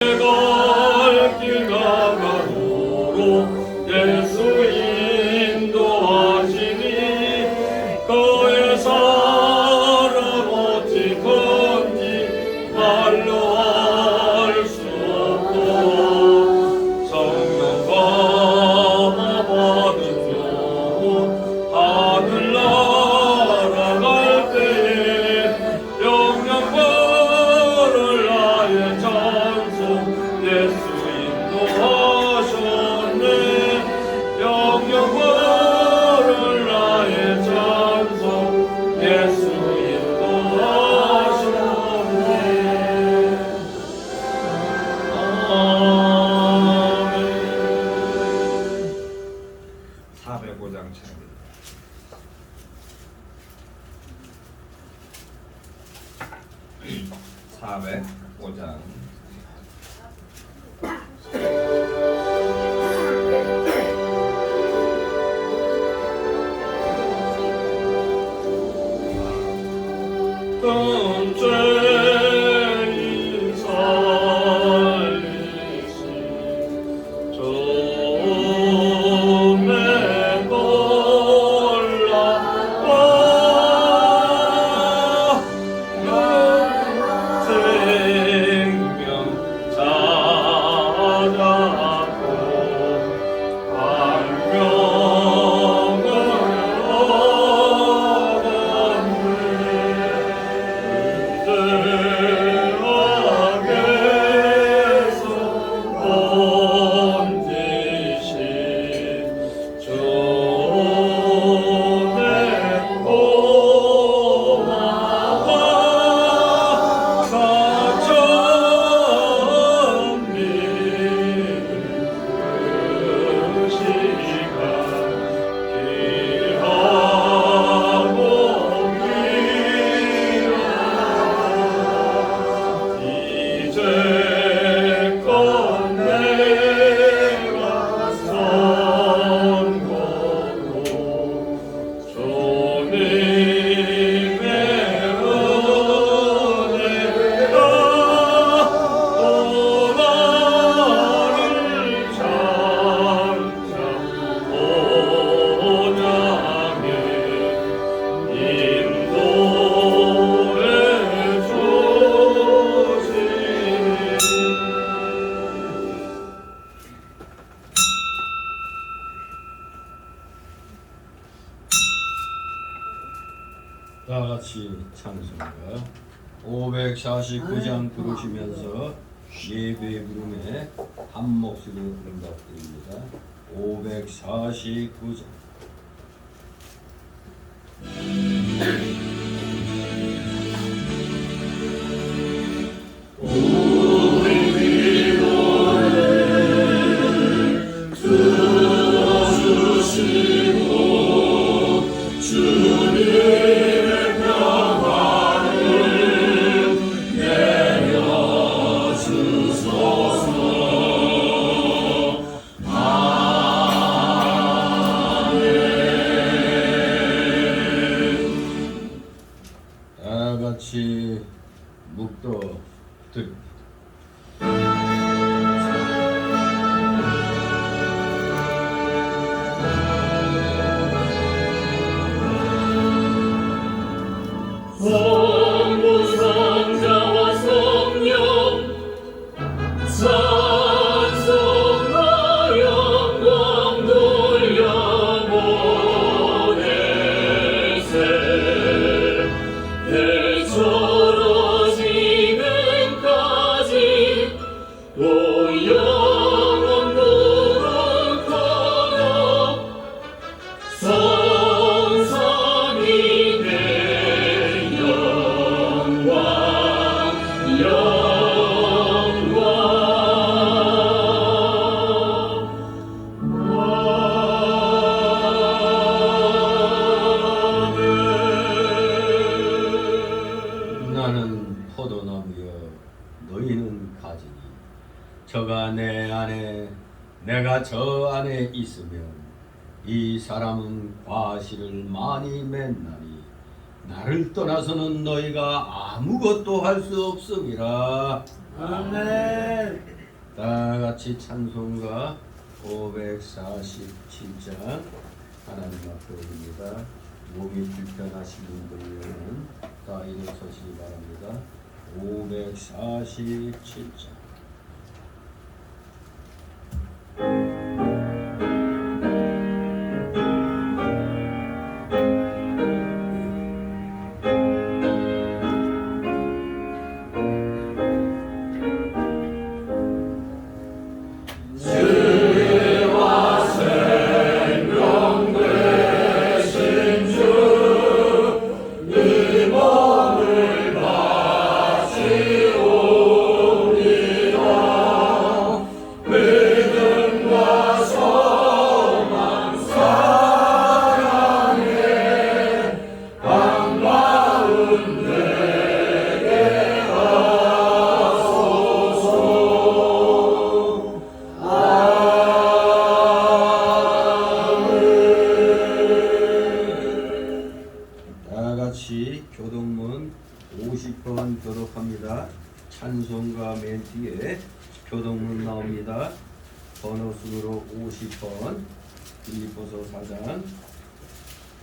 갈길 나가도록 예수 인도하시니 그의 사랑 어찌 건지 말로 할 수 없도록 성령 감화 받은 영혼 하늘 날아갈 때에 영영벌을 나의 찬송 예수 인도하셨네. 영영벌을 나의 찬송 예수 인도하셨네. 아멘. 405장 찬양입니다. (405장) 끔죄인 살리시 좀에 놀라워 생명 찾았고 광명을 의대하게서 번지신 주의 고마워 사천 믿을 그 시간 귀하고 이제껏 내가 선고로 주님의 은혜가 또 나를 장차 본향에 인도해 주시니. 다 같이 찬송가 549장 부르시면서 예배 부름에 한 목소리로 응답드립니다. 549장 다 같이 묵도 드립니다. 성부 성자와 성령 찬송과 영광 돌려보내세 대처로 지금까지 또 영원 부르짖어 성삼위 내 영광 나는 포도나무여 너희는 가지니 저가 내 안에 내가 저 안에 있으면 이 사람은 과실을 많이 맺나니 나를 떠나서는 너희가 아무것도 할 수 없음이라. 아멘. 다 같이 찬송가 547장 하나님 앞에 올립니다. 몸이 불편하신 분들은 다 일어서시기 바랍니다. 547장. 교동문 50번 교독합니다. 찬송가 맨 뒤에 교동문 나옵니다. 번호 순으로 50번 빌립보서 4장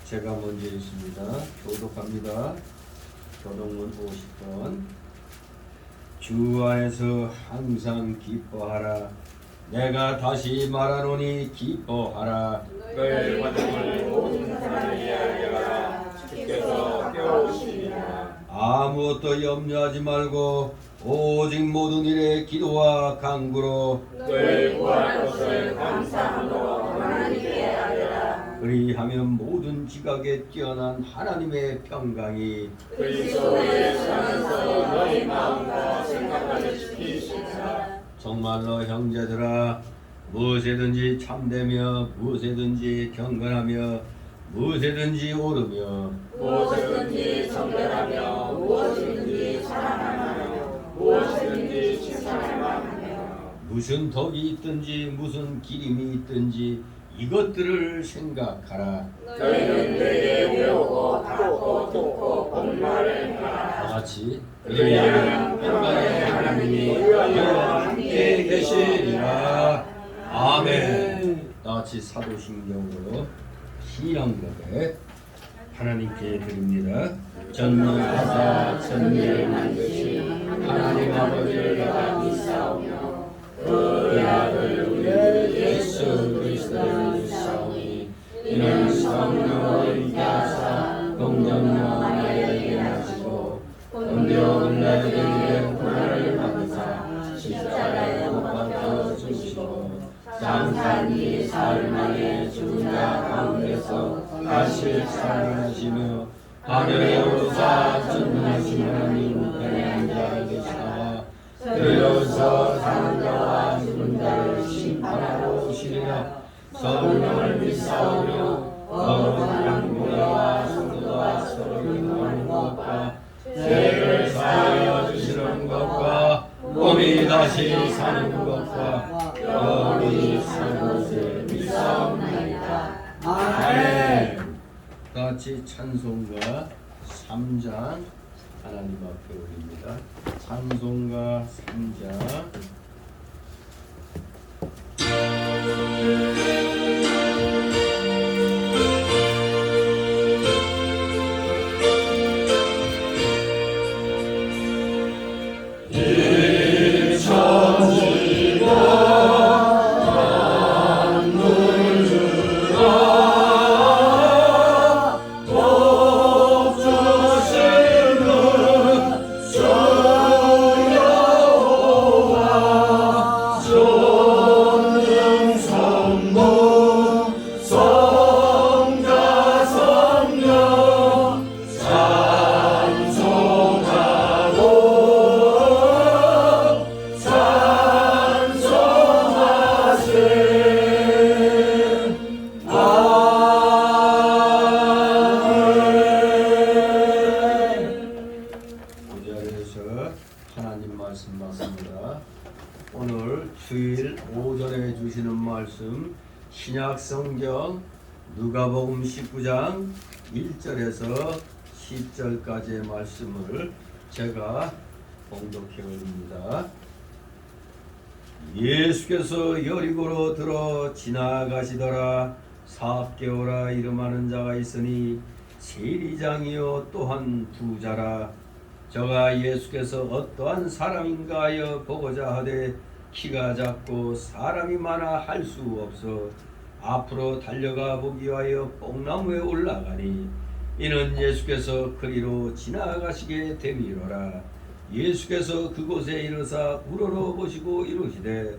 제가 먼저 있습니다. 교독합니다. 교동문 50번 주 안에서 항상 기뻐하라. 내가 다시 말하노니 기뻐하라. 너희 환영을 모든 사람에게 알게 하라. 주께서 깨우시리라. 아무것도 염려하지 말고 오직 모든 일에 기도와 간구로 너희 구할 것을 감사함으로 하나님께 아뢰라. 그리하면 모든 지각에 뛰어난 하나님의 평강이 그리스도의 안에서 너희 마음과 생각을 지키시리라. 정말로 형제들아 무엇이든지 참되며 무엇이든지 경건하며 무엇이든지 오르며 무엇이든지 정결하며 무엇이든지 사랑하며 무엇이든지 칭찬하며 무슨 덕이 있든지 무슨 기림이 있든지 이것들을 생각하라. 너희는 내게 배우고 받고 듣고 본말을 해라. 다 같이 그리하면 평강의 하나님이 너희와 함께 계시리라. 아멘. 다 같이 사도신경으로 신앙고백 하나님께 드립니다. 전능하사 천지를 만드신 하나님 아버지를 내가 믿사오며 그의 아들 우리 예수 그리스도를 믿사오니 이는 성령을 인하사 동정녀 마리아에게 나시고 본디오 빌라도에게 고난을 받으사 십자가에 못 박혀 죽으시고 장사한 지 사흘 만에 죽은 자 가운데서 다시 살아나시며 하늘에 오르사 전능하신 하나님 우편에 앉아 계시다가 내려오서 사는 자와 죽은 자를 심판하러 오시리라. 성령을 믿사오며 거룩한 교회와 성도와 서로 기도하는 것과 죄를 사하여 주시는 것과 몸이 다시 사는 것과 영원히 사는 것을 믿사옵나이다. 아멘. 같이 찬송가 3장 하나님 앞에 올립니다. 찬송가 3장 하나님 말씀 맞습니다. 오늘 주일 오전에 주시는 말씀 신약 성경 누가복음 19장 1절에서 10절까지의 말씀을 제가 봉독해 올립니다. 예수께서 여리고로 들어 지나가시더라. 삭개오라 이름하는 자가 있으니 세리장이요 또한 부자라. 저가 예수께서 어떠한 사람인가 하여 보고자 하되 키가 작고 사람이 많아 할 수 없어 앞으로 달려가 보기 위하여 뽕나무에 올라가니 이는 예수께서 그리로 지나가시게 됨이로라. 예수께서 그곳에 이르사 우러러 보시고 이르시되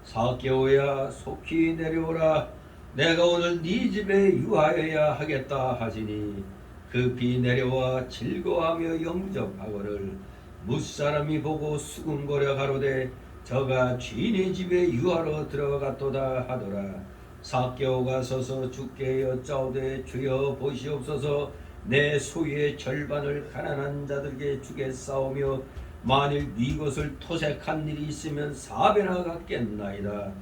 삭개오야 속히 내려오라. 내가 오늘 네 집에 유하여야 하겠다 하시니 급히 내려와 즐거워하며 영접하거늘 무사람이 보고 수군거려 가로되 저가 주인의 집에 유하러 들어갔도다 하더라. 삭개오가 서서 주께 여짜오되 주여 보시옵소서 내 소유의 절반을 가난한 자들에게 주겠사오며 만일 네 것을 토색한 일이 있으면 4배나 갚겠나이다.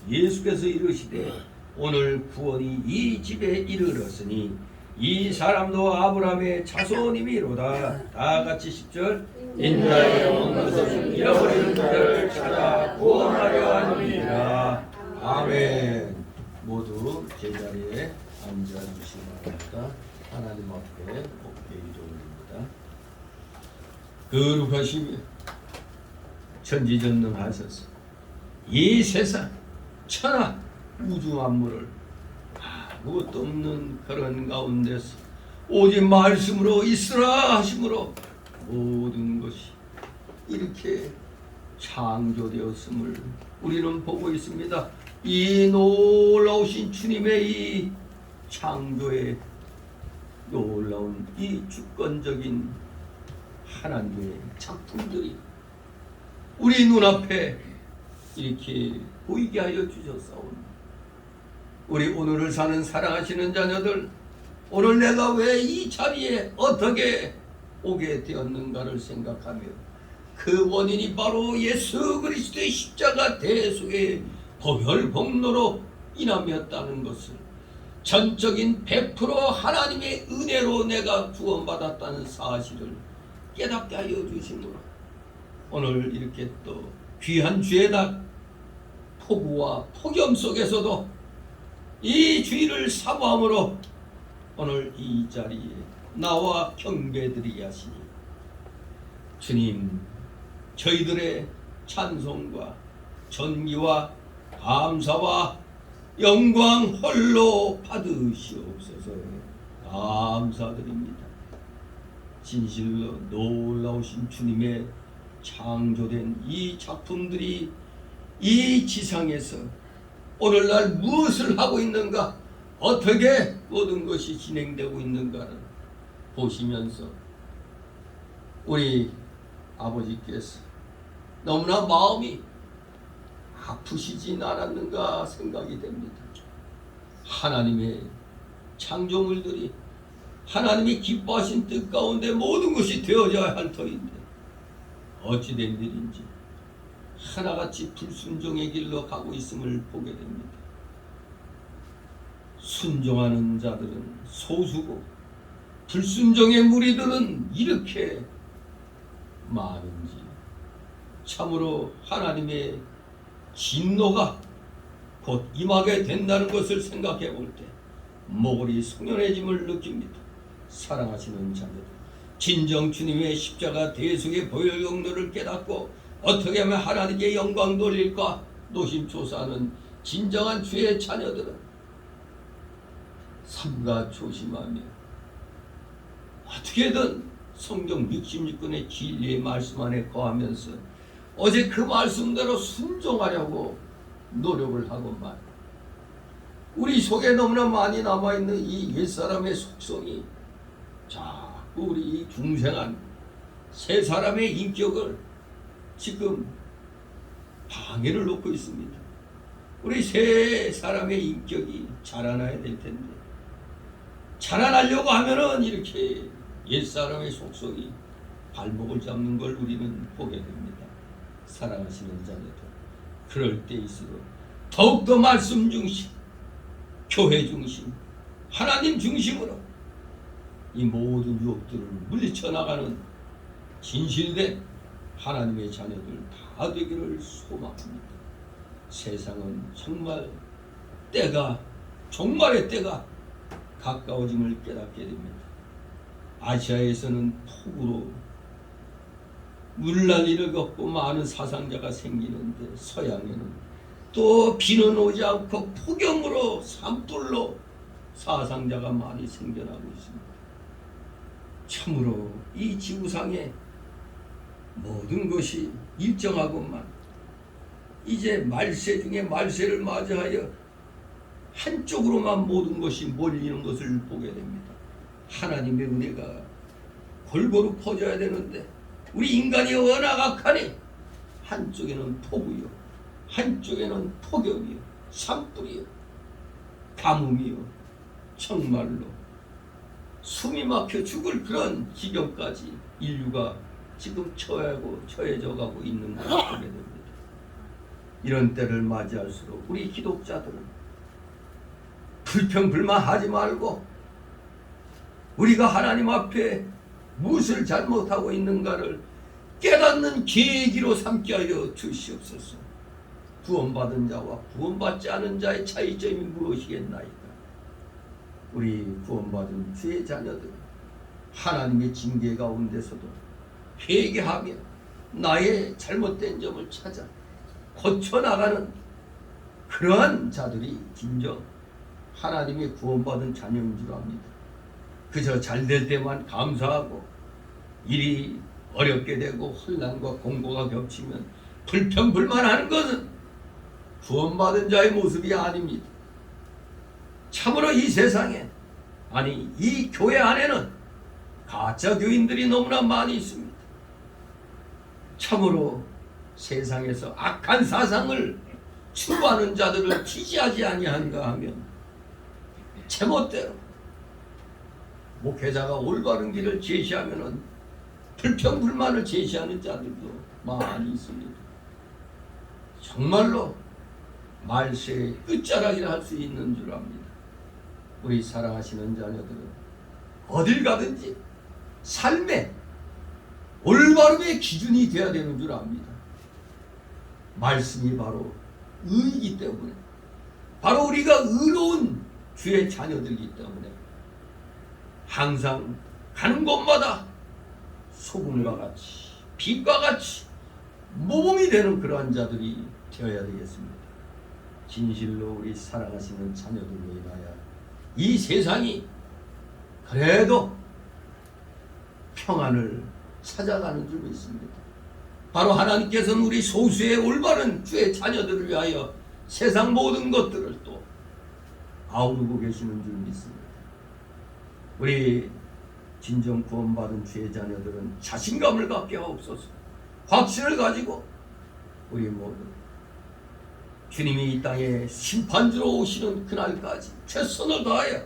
예수께서 이르시되 오늘 구원이 이 집에 이르렀으니 이 사람도 아브라함의 자손이미로다. 다 같이 10절 인자의 온 것은 잃어버린 자를 찾아 구원하려 함이니라. 아멘. 모두 제자리에 앉아주시기 바랍니다. 하나님 앞에 높게 기도드립니다. 거룩하시며 천지전능하셔서 이 세상 천하 우주 만물을 아무것도 없는 그런 가운데서 오직 말씀으로 있으라 하심으로 모든 것이 이렇게 창조되었음을 우리는 보고 있습니다. 이 놀라우신 주님의 이 창조의 놀라운 이 주권적인 하나님의 작품들이 우리 눈앞에 이렇게 보이게 하여 주셨사오니 우리 오늘을 사는 사랑하시는 자녀들, 오늘 내가 왜 이 자리에 어떻게 오게 되었는가를 생각하며 그 원인이 바로 예수 그리스도의 십자가 대속의 보혈복로로 인함이었다는 것을, 전적인 100% 하나님의 은혜로 내가 구원받았다는 사실을 깨닫게 하여 주심으로 오늘 이렇게 또 귀한 주의 날 폭우와 폭염 속에서도 이 주의를 사모함으로 오늘 이 자리에 나와 경배드리게 하시니 주님, 저희들의 찬송과 존귀와 감사와 영광 홀로 받으시옵소서. 감사드립니다. 진실로 놀라우신 주님의 창조된 이 작품들이 이 지상에서 오늘날 무엇을 하고 있는가, 어떻게 모든 것이 진행되고 있는가를 보시면서 우리 아버지께서 너무나 마음이 아프시진 않았는가 생각이 됩니다. 하나님의 창조물들이 하나님이 기뻐하신 뜻 가운데 모든 것이 되어져야 할 터인데 어찌된 일인지 하나같이 불순종의 길로 가고 있음을 보게 됩니다. 순종하는 자들은 소수고 불순종의 무리들은 이렇게 많은지 참으로 하나님의 진노가 곧 임하게 된다는 것을 생각해 볼 때 목걸이 송연해짐을 느낍니다. 사랑하시는 자녀들, 진정 주님의 십자가 대속의 보혈용도를 깨닫고 어떻게 하면 하나님께 영광 돌릴까 노심초사하는 진정한 주의 자녀들은 삼가 조심하며 어떻게든 성경 66권의 진리의 말씀 안에 거하면서 어제 그 말씀대로 순종하려고 노력을 하건만 우리 속에 너무나 많이 남아있는 이 옛사람의 속성이 자꾸 우리 이 중생한 새 사람의 인격을 지금 방해를 놓고 있습니다. 우리 새 사람의 인격이 자라나야 될 텐데 자라나려고 하면은 이렇게 옛사람의 속성이 발목을 잡는 걸 우리는 보게 됩니다. 사랑하시는 자녀들, 그럴 때일수록 더욱더 말씀 중심, 교회 중심, 하나님 중심으로 이 모든 유혹들을 물리쳐 나가는 진실된 하나님의 자녀들 다 되기를 소망합니다. 세상은 정말 때가 종말의 때가 가까워짐을 깨닫게 됩니다. 아시아에서는 폭우로 물난리를 겪고 많은 사상자가 생기는데 서양에는 또 비는 오지 않고 폭염으로 산불로 사상자가 많이 생겨나고 있습니다. 참으로 이 지구상의 모든 것이 일정하고만 이제 말세 중에 말세를 맞이하여 한쪽으로만 모든 것이 몰리는 것을 보게 됩니다. 하나님의 은혜가 골고루 퍼져야 되는데 우리 인간이 워낙 악하니 한쪽에는 폭우요, 한쪽에는 폭염이요, 산불이요, 가뭄이요, 정말로 숨이 막혀 죽을 그런 지경까지 인류가 지금 처해져 가고 있는 것을 보게 됩니다. 이런 때를 맞이할수록 우리 기독자들은 불평불만하지 말고 우리가 하나님 앞에 무엇을 잘못하고 있는가를 깨닫는 계기로 삼게 하여 주시옵소서. 구원받은 자와 구원받지 않은 자의 차이점이 무엇이겠나이까? 우리 구원받은 주의 자녀들 하나님의 징계 가운데서도 회개하며 나의 잘못된 점을 찾아 고쳐나가는 그러한 자들이 진정 하나님의 구원받은 자녀인 줄 압니다. 그저 잘될 때만 감사하고 일이 어렵게 되고 혼란과 공고가 겹치면 불평불만하는 것은 구원받은 자의 모습이 아닙니다. 참으로 이 세상에, 아니 이 교회 안에는 가짜 교인들이 너무나 많이 있습니다. 참으로 세상에서 악한 사상을 추구하는 자들을 지지하지 아니한가 하면 제멋대로 목회자가 올바른 길을 제시하면은 불평불만을 제시하는 자들도 많이 있습니다. 정말로 말세의 끝자락이라 할 수 있는 줄 압니다. 우리 사랑하시는 자녀들은 어딜 가든지 삶의 올바름의 기준이 되어야 되는 줄 압니다. 말씀이 바로 의이기 때문에, 바로 우리가 의로운 주의 자녀들이기 때문에 항상 가는 곳마다 소금과 같이 빛과 같이 모범이 되는 그러한 자들이 되어야 되겠습니다. 진실로 우리 사랑하시는 자녀들로 인하여 이 세상이 그래도 평안을 찾아가는 줄 믿습니다. 바로 하나님께서는 우리 소수의 올바른 주의 자녀들을 위하여 세상 모든 것들을 또 아우르고 계시는 줄 믿습니다. 우리 진정 구원받은 주의 자녀들은 자신감을 갖게 하옵소서. 확신을 가지고 우리 모두 주님이 이 땅에 심판주로 오시는 그날까지 최선을 다하여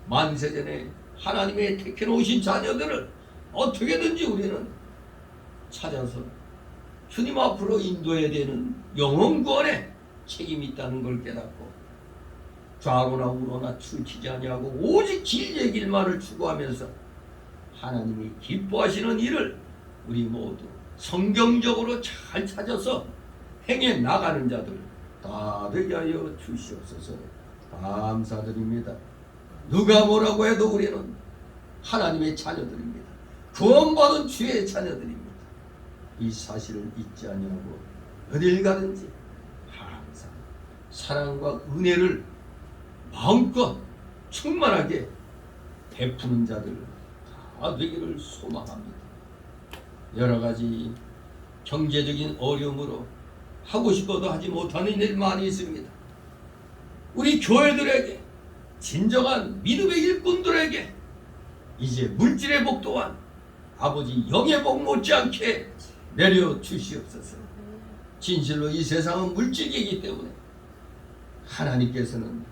만세전에 하나님의 택해놓으신 자녀들을 어떻게든지 우리는 찾아서 주님 앞으로 인도해야 되는 영혼 구원에 책임이 있다는 걸 깨닫고 좌로나 우로나 추치지 아니하고 오직 진리의 길만을 추구하면서 하나님이 기뻐하시는 일을 우리 모두 성경적으로 잘 찾아서 행해 나가는 자들 다 되게 하여 주시옵소서. 감사드립니다. 누가 뭐라고 해도 우리는 하나님의 자녀들입니다. 구원받은 주의 자녀들입니다. 이 사실을 잊지 아니하고 어딜 가든지 항상 사랑과 은혜를 마음껏 충만하게 베푸는 자들 다 되기를 소망합니다. 여러 가지 경제적인 어려움으로 하고 싶어도 하지 못하는 일 많이 있습니다. 우리 교회들에게, 진정한 믿음의 일꾼들에게 이제 물질의 복 또한 아버지 영의 복 못지않게 내려 주시옵소서. 진실로 이 세상은 물질이기 때문에 하나님께서는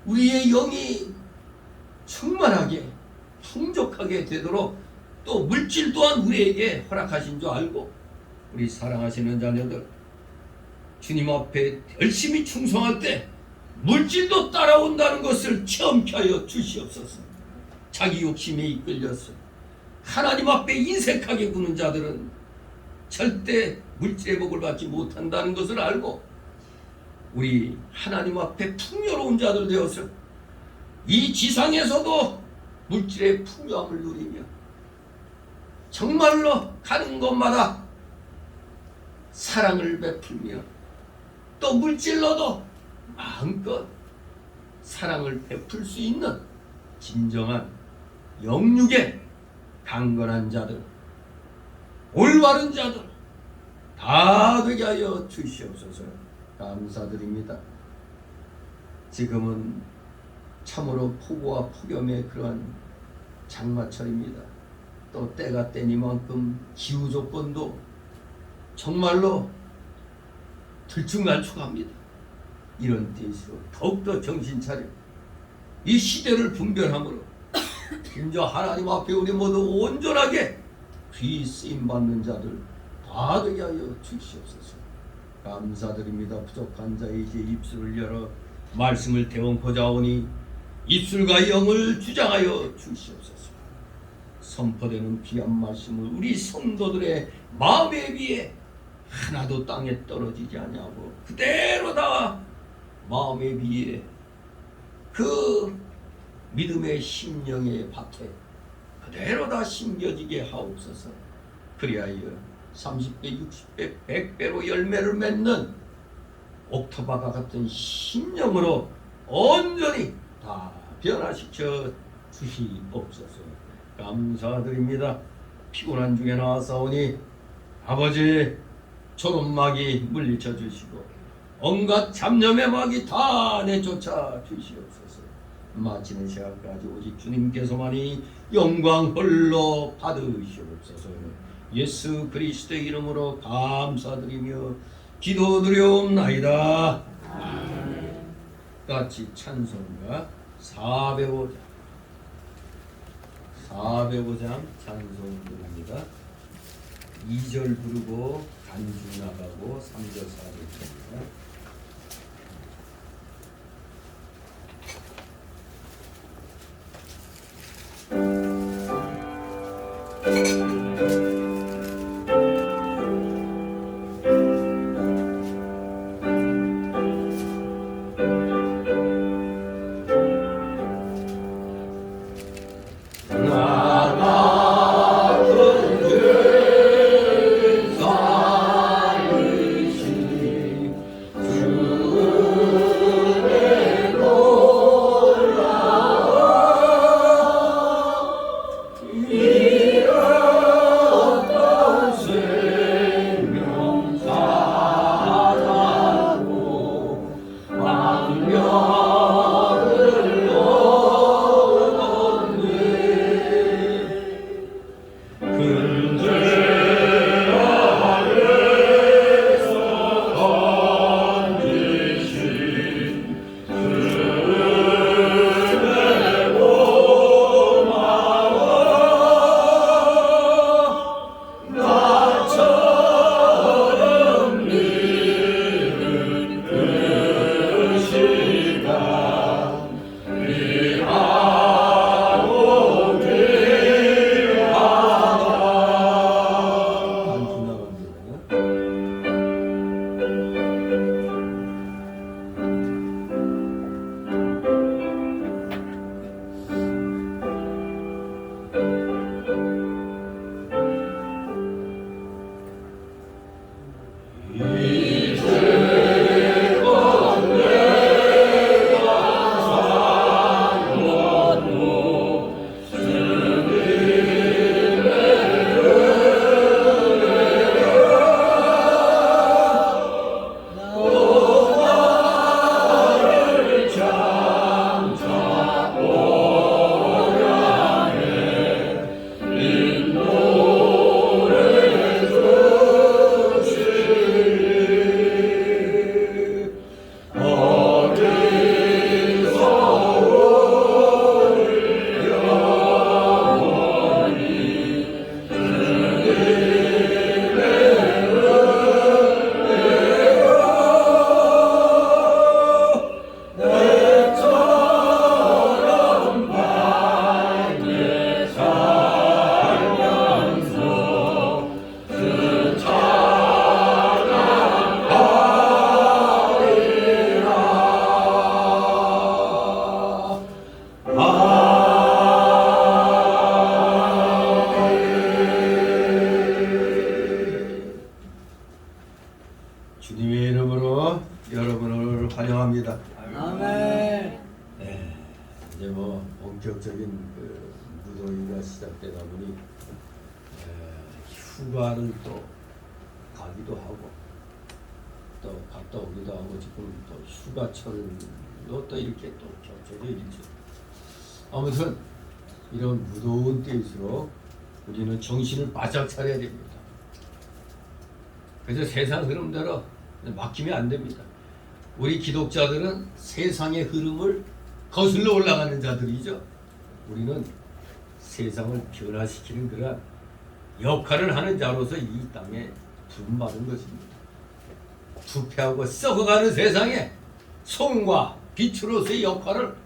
우리의 영이 충만하게 풍족하게 되도록 또 물질 또한 우리에게 허락하신 줄 알고 우리 사랑하시는 자녀들 주님 앞에 열심히 충성할 때 물질도 따라온다는 것을 체험케 하여 주시옵소서. 자기 욕심에 이끌려서 하나님 앞에 인색하게 구는 자들은 절대 물질의 복을 받지 못한다는 것을 알고 우리 하나님 앞에 풍요로운 자들 되어서 이 지상에서도 물질의 풍요함을 누리며 정말로 가는 곳마다 사랑을 베풀며 또 물질로도 마음껏 사랑을 베풀 수 있는 진정한 영육의 강건한 자들, 올바른 자들 다 되게 하여 주시옵소서. 감사드립니다. 지금은 참으로 폭우와 폭염의 그러한 장마철입니다. 또 때가 때니만큼 기후 조건도 정말로 들쭉날쭉합니다. 이런 때일수록 더욱더 정신 차려 이 시대를 분별함으로 진짜 하나님 앞에 우리 모두 온전하게 귀 쓰임 받는 자들 다 되게 하여 주시옵소서. 감사드립니다. 부족한 자의 이제 입술을 열어 말씀을 대원코자 오니 입술과 영을 주장하여 주시옵소서. 선포되는 귀한 말씀을 우리 성도들의 마음에 비해 하나도 땅에 떨어지지 아니하고 그대로 다 마음에 비해 그 믿음의 심령의 밭에 그대로 다 심겨지게 하옵소서. 그리하여 30배, 60배, 100배로 열매를 맺는 옥토바가 같은 심령으로 온전히 다 변화시켜 주시옵소서. 감사드립니다. 피곤한 중에 나와사오니 아버지 초롬막이 물리쳐 주시고 온갖 잡념의 막이 다 내쫓아 주시옵소서. 마치는 시간까지 오직 주님께서만이 영광 홀로 받으시옵소서. 예수 그리스도의 이름으로 감사드리며 기도드려옵나이다. 아멘. 같이 찬송가 405장 찬송 부릅니다. 2절 부르고 간주 나가고 3절 4절 칩니다. 이름으로 여러분을 환영합니다. 아멘. 네, 이제 뭐 본격적인 그 무더위가 시작되다 보니 휴가를 또 가기도 하고 또 갔다 오기도 하고 지금 또 휴가철로 또 이렇게 또 겹쳐져 있죠. 아무튼 이런 무더운 때일수록 우리는 정신을 바짝 차려야 됩니다. 그래서 세상 흐름대로 막히면 안 됩니다. 우리 기독자들은 세상의 흐름을 거슬러 올라가는 자들이죠. 우리는 세상을 변화시키는 그런 역할을 하는 자로서 이 땅에 부름받은 것입니다. 부패하고 썩어가는 세상에 소금과 빛으로서의 역할을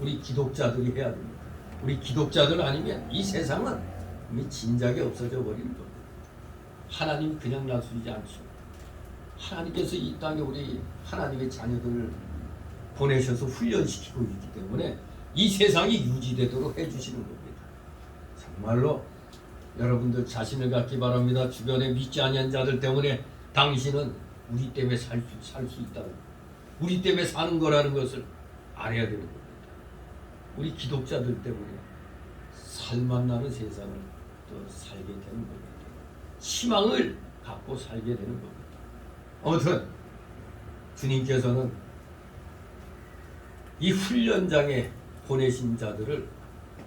우리 기독자들이 해야 됩니다. 우리 기독자들 아니면 이 세상은 이미 진작에 없어져 버리는 겁니다. 하나님 그냥 놔두지 않죠. 하나님께서 이 땅에 우리 하나님의 자녀들을 보내셔서 훈련시키고 있기 때문에 이 세상이 유지되도록 해주시는 겁니다. 정말로 여러분들 자신을 갖기 바랍니다. 주변에 믿지 아니한 자들 때문에 당신은 우리 때문에 살 수 있다고, 우리 때문에 사는 거라는 것을 알아야 되는 겁니다. 우리 기독자들 때문에 살만 나는 세상을 또 살게 되는 겁니다. 희망을 갖고 살게 되는 겁니다. 아무튼 주님께서는 이 훈련장에 보내신 자들을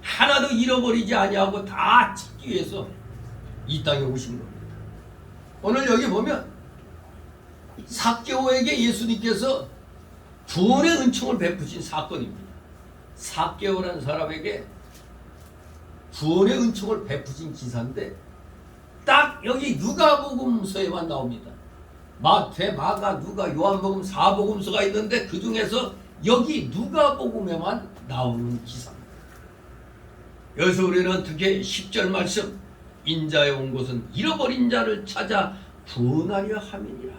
하나도 잃어버리지 아니하고 다 찾기 위해서 이 땅에 오신 겁니다. 오늘 여기 보면 삭개오에게 예수님께서 구원의 은총을 베푸신 사건입니다. 삭개오라는 사람에게 구원의 은총을 베푸신 기사인데 딱 여기 누가복음서에만 나옵니다. 마태, 마가, 누가, 요한복음 4복음서가 있는데 그 중에서 여기 누가복음에만 나오는 기사입니다. 여기서 우리는 특히 10절 말씀, 인자에 온 곳은 잃어버린 자를 찾아 구원하려 함이니라.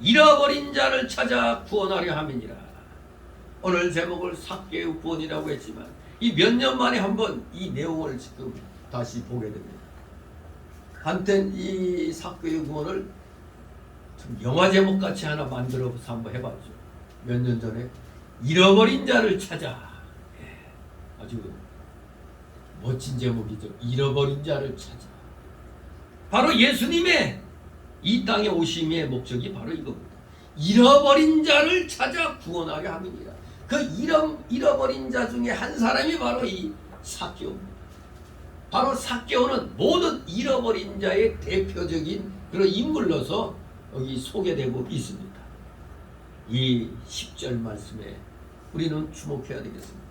잃어버린 자를 찾아 구원하려 함이니라. 오늘 제목을 삭개의 구원이라고 했지만 이 몇 년 만에 한번 이 내용을 지금 다시 보게 됩니다. 한땐 이 삭개의 구원을 좀 영화 제목 같이 하나 만들어서 한번 해봤죠. 몇 년 전에 잃어버린 자를 찾아. 아주 멋진 제목이죠. 잃어버린 자를 찾아. 바로 예수님의 이 땅에 오심의 목적이 바로 이겁니다. 잃어버린 자를 찾아 구원하려 함이니라. 그 잃어버린 자 중에 한 사람이 바로 이 삭개오입니다. 바로 삭개오는 모든 잃어버린 자의 대표적인 그런 인물로서 여기 소개되고 있습니다. 이 10절 말씀에 우리는 주목해야 되겠습니다.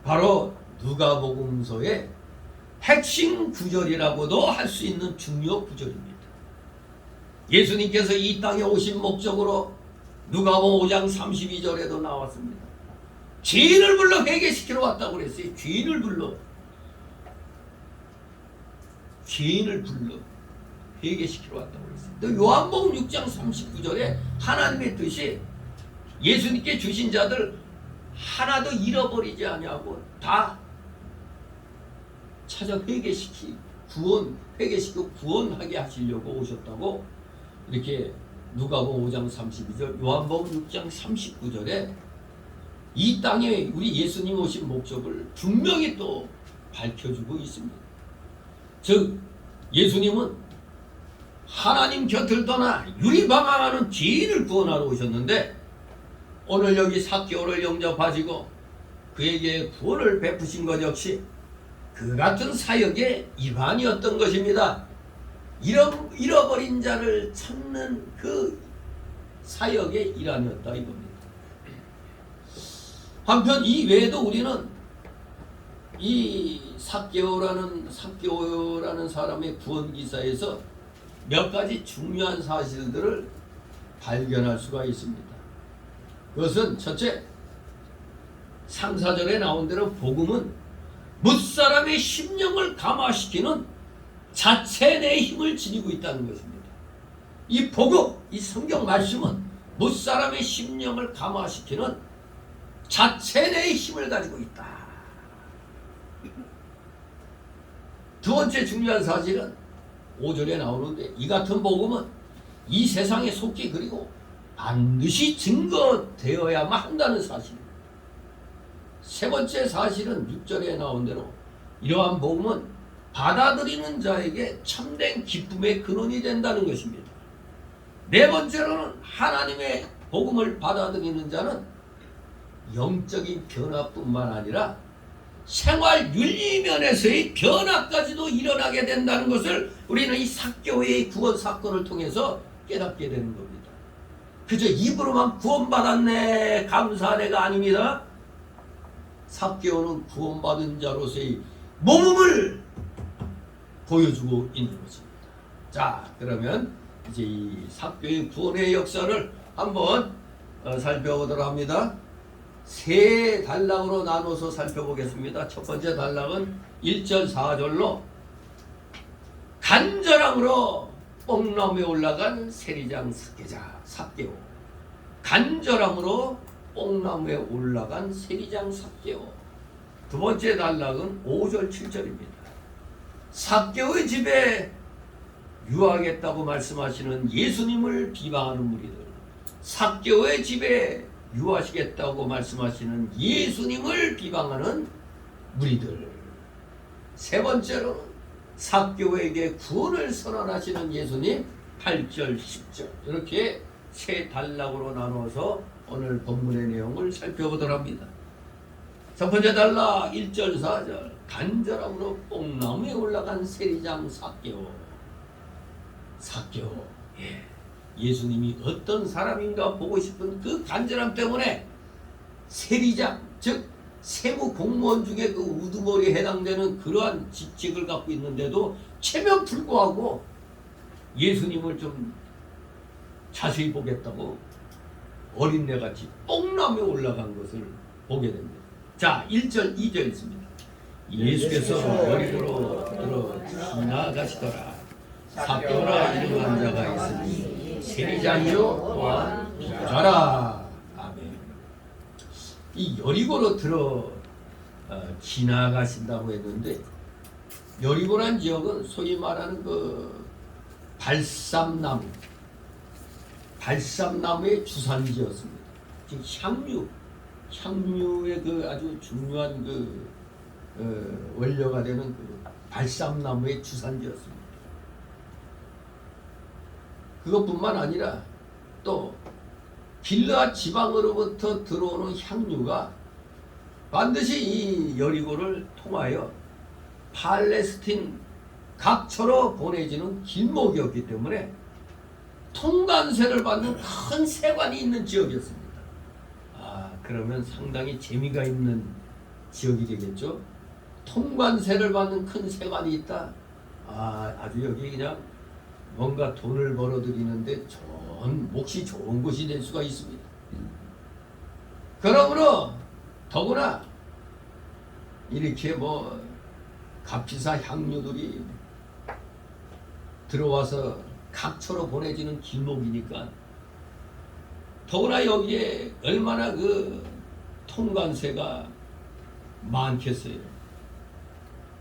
바로 누가복음서의 핵심 구절이라고도 할 수 있는 중요 구절입니다. 예수님께서 이 땅에 오신 목적으로 누가복음 5장 32절에도 나왔습니다. 죄인을 불러 회개시키러 왔다고 그랬어요. 죄인을 불러 회개시키러 왔다고 그랬어요. 또 요한복음 6장 39절에 하나님의 뜻이 예수님께 주신 자들 하나도 잃어버리지 아니하고 다 찾아 회개시키고 구원하게 하시려고 오셨다고 이렇게 누가복음 5장 32절, 요한복음 6장 39절에 이 땅에 우리 예수님 오신 목적을 분명히 또 밝혀주고 있습니다. 즉 예수님은 하나님 곁을 떠나 유리방황하는 죄인을 구원하러 오셨는데 오늘 여기 삭개오를 영접하시고 그에게 구원을 베푸신 것 역시 그 같은 사역의 일환이었던 것입니다. 잃어버린 자를 찾는 그 사역의 일환이었다 이겁니다. 한편 이 외에도 우리는 이 삭개오라는 사람의 구원 기사에서 몇 가지 중요한 사실들을 발견할 수가 있습니다. 그것은 첫째, 3, 4절에 나온 대로 복음은 뭇사람의 심령을 감화시키는 자체 내 힘을 지니고 있다는 것입니다. 이 복음, 이 성경 말씀은 뭇사람의 심령을 감화시키는 자체 내의 힘을 가지고 있다. 두 번째 중요한 사실은 5절에 나오는데 이 같은 복음은 이 세상에 속히 그리고 반드시 증거되어야만 한다는 사실. 세 번째 사실은 6절에 나온 대로 이러한 복음은 받아들이는 자에게 참된 기쁨의 근원이 된다는 것입니다. 네 번째로는 하나님의 복음을 받아들이는 자는 영적인 변화뿐만 아니라 생활 윤리 면에서의 변화까지도 일어나게 된다는 것을 우리는 이 삭개오의 구원 사건을 통해서 깨닫게 되는 겁니다. 그저 입으로만 구원받았네 감사하네가 아닙니다. 삭개오는 구원받은 자로서의 몸을 보여주고 있는 것입니다. 자, 그러면 이제 이 삭개오의 구원의 역사를 한번 살펴보도록 합니다. 세 단락으로 나눠서 살펴보겠습니다. 첫 번째 단락은 1절 4절로 간절함으로 뽕나무에 올라간 세리장 삭개오. 간절함으로 뽕나무에 올라간 세리장 삭개오. 두 번째 단락은 5절 7절입니다. 삭개오의 집에 유하겠다고 말씀하시는 예수님을 비방하는 무리들, 삭개오의 집에 유하시겠다고 말씀하시는 예수님을 비방하는 무리들. 세 번째로는 삭개오에게 구원을 선언하시는 예수님 8절 10절. 이렇게 세 단락으로 나눠서 오늘 본문의 내용을 살펴보도록 합니다. 첫 번째 단락 1절 4절. 간절함으로 뽕나무에 올라간 세리장 삭개오. 예수님이 어떤 사람인가 보고 싶은 그 간절함 때문에 세리장, 즉 세무 공무원 중에 그 우두머리에 해당되는 그러한 직책을 갖고 있는데도 체면 불구하고 예수님을 좀 자세히 보겠다고 어린애같이 뽕나무에 올라간 것을 보게 됩니다. 자, 1절 2절 있습니다. 예수께서 여리고로 들어 지나가시더라. 삭개오라 이름한 자가 있으니 세리장이요 또한 부자라. 아멘. 이 여리고로 들어 지나가신다고 했는데, 여리고란 지역은 소위 말하는 그 발삼나무의 주산지였습니다. 즉 향유의 그 아주 중요한 그 원료가 되는 그 발삼나무의 주산지였습니다. 그것뿐만 아니라 또 길르앗 지방으로부터 들어오는 향유가 반드시 이 여리고를 통하여 팔레스틴 각처로 보내지는 길목이었기 때문에 통관세를 받는 큰 세관이 있는 지역이었습니다. 그러면 상당히 재미가 있는 지역이 되겠죠. 통관세를 받는 큰 세관이 있다. 아주 여기 그냥 뭔가 돈을 벌어들이는데 몫이 좋은 곳이 될 수가 있습니다. 그러므로 더구나 이렇게 뭐 값비싸 향유들이 들어와서 각처로 보내지는 길목이니까 더구나 여기에 얼마나 그 통관세가 많겠어요.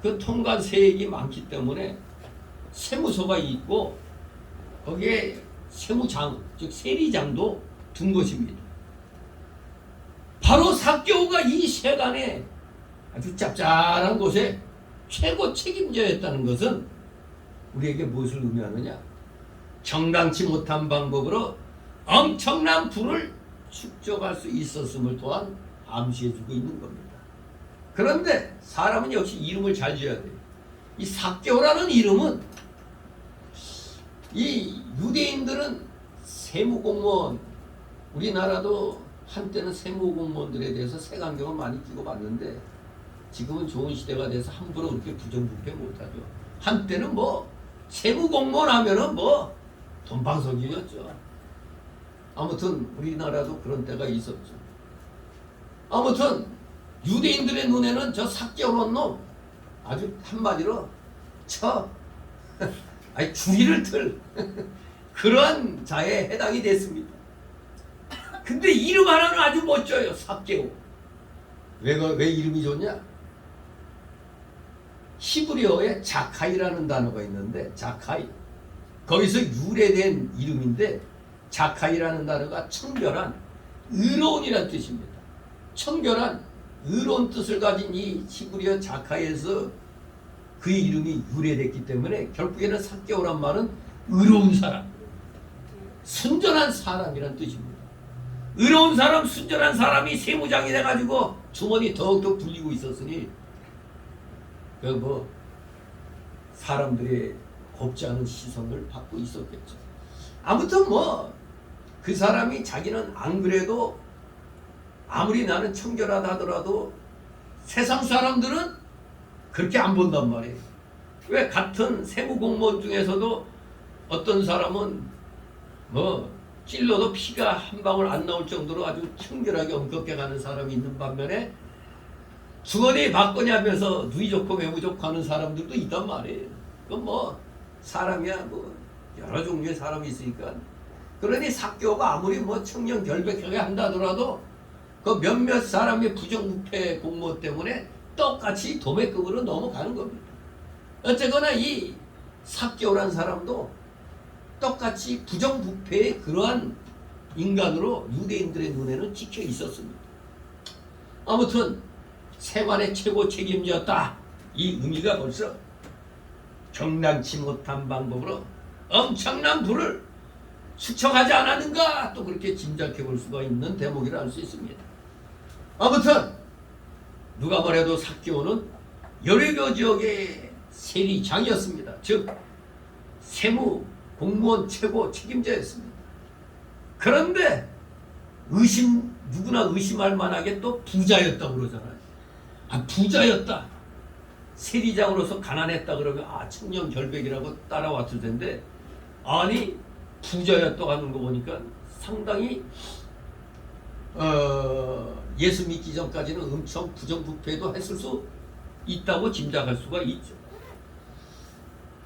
그 통관세액이 많기 때문에 세무서가 있고 거기에 세무장, 즉 세리장도 둔 것입니다. 바로 삭개오가 이 세간에 아주 짭짤한 곳에 최고 책임자였다는 것은 우리에게 무엇을 의미하느냐? 정당치 못한 방법으로 엄청난 부를 축적할 수 있었음을 또한 암시해주고 있는 겁니다. 그런데 사람은 역시 이름을 잘 지어야 돼요. 이 삭개오라는 이름은 이 유대인들은 세무공무원, 우리나라도 한때는 세무공무원들에 대해서 색안경을 많이 끼고 봤는데 지금은 좋은 시대가 돼서 함부로 그렇게 부정부패 못하죠. 한때는 뭐 세무공무원 하면은 뭐 돈방석이었죠. 아무튼 우리나라도 그런 때가 있었죠. 아무튼 유대인들의 눈에는 저 삭개오란 놈 아주 한마디로 아니 주리를 틀 그러한 자에 해당이 됐습니다. 근데 이름 하나는 아주 멋져요. 삭개오. 왜 이름이 좋냐? 히브리어에 자카이라는 단어가 있는데 자카이 거기서 유래된 이름인데 자카이라는 단어가 청결한 의로운이라는 뜻입니다. 청결한 의로운 뜻을 가진 이 히브리어 자카이에서 그 이름이 유래됐기 때문에 결국에는 삭개오란 말은 의로운 사람, 순전한 사람이란 뜻입니다. 의로운 사람, 순전한 사람이 세무장이 돼가지고 주머니 더욱더 불리고 있었으니 사람들의 곱지 않은 시선을 받고 있었겠죠. 아무튼 그 사람이 자기는 안 그래도 아무리 나는 청결하다 하더라도 세상 사람들은 그렇게 안 본단 말이에요. 왜 같은 세무공무원 중에서도 어떤 사람은 찔러도 피가 한 방울 안 나올 정도로 아주 청결하게 엄격해 가는 사람이 있는 반면에 주거니 받거니 하면서 누이 좋고 매우 좋고 하는 사람들도 있단 말이에요. 그건 사람이야 여러 종류의 사람이 있으니까. 그러니 삭개오가 아무리 청렴결백하게 한다 하더라도 그 몇몇 사람의 부정부패 공무원 때문에 똑같이 도매급으로 넘어가는 겁니다. 어쨌거나 이 삭개오란 사람도 똑같이 부정부패의 그러한 인간으로 유대인들의 눈에는 찍혀 있었습니다. 아무튼 세관의 최고 책임자였다. 이 의미가 벌써 경량치 못한 방법으로 엄청난 부를 축적하지 않았는가 또 그렇게 짐작해 볼 수가 있는 대목이라 할 수 있습니다. 아무튼 누가 뭐래도 삭개오는 여리고 지역의 세리장이었습니다. 즉 세무 공무원 최고 책임자였습니다. 그런데 누구나 의심할 만하게 또 부자였다고 그러잖아요. 부자였다. 세리장으로서 가난했다 그러면 청렴결백이라고 따라왔을 텐데 아니 부자였다고 하는 거 보니까 상당히 예수 믿기 전까지는 엄청 부정부패도 했을 수 있다고 짐작할 수가 있죠.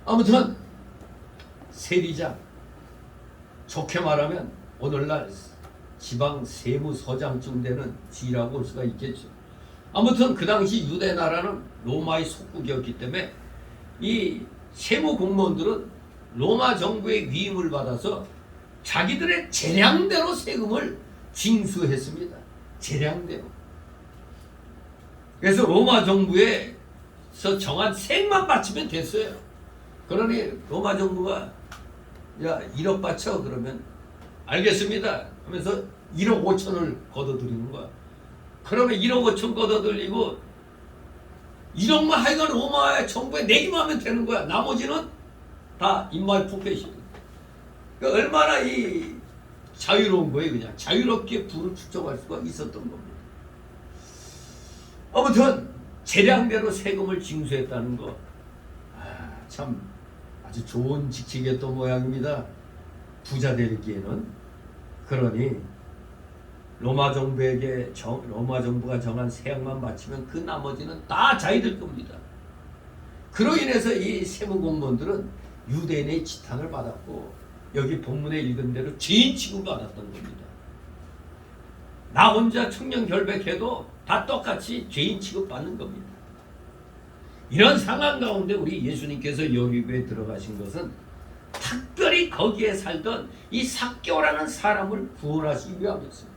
아무튼 세리장, 좋게 말하면 오늘날 지방 세무서장쯤 되는 지라고 볼 수가 있겠죠. 아무튼 그 당시 유대 나라는 로마의 속국이었기 때문에 이 세무 공무원들은 로마 정부의 위임을 받아서 자기들의 재량대로 세금을 징수했습니다. 재량대로. 그래서 로마 정부에서 정한 세금만 바치면 됐어요. 그러니 로마 정부가 야 1억 바쳐 그러면 알겠습니다 하면서 1억 5천을 걷어들이는 거야. 그러면 1억 5천 걷어들이고 1억만 하여간 로마 정부에 내기만 하면 되는 거야. 나머지는 다 인마이 포켓이. 그러니까 얼마나 이 자유로운 거예요. 그냥 자유롭게 부를 축적할 수가 있었던 겁니다. 아무튼 재량대로 세금을 징수했다는 거 참 아주 좋은 직책이었던 모양입니다. 부자 되기에는. 그러니 로마 정부가 정한 세액만 바치면 그 나머지는 다 자기들 겁니다. 그로 인해서 이 세무공무원들은 유대인의 지탄을 받았고 여기 본문에 읽은 대로 죄인 취급받았던 겁니다. 나 혼자 청렴결백해도 다 똑같이 죄인 취급받는 겁니다. 이런 상황 가운데 우리 예수님께서 여기에 들어가신 것은 특별히 거기에 살던 이 삭개오라는 사람을 구원하시기 위함이었습니다.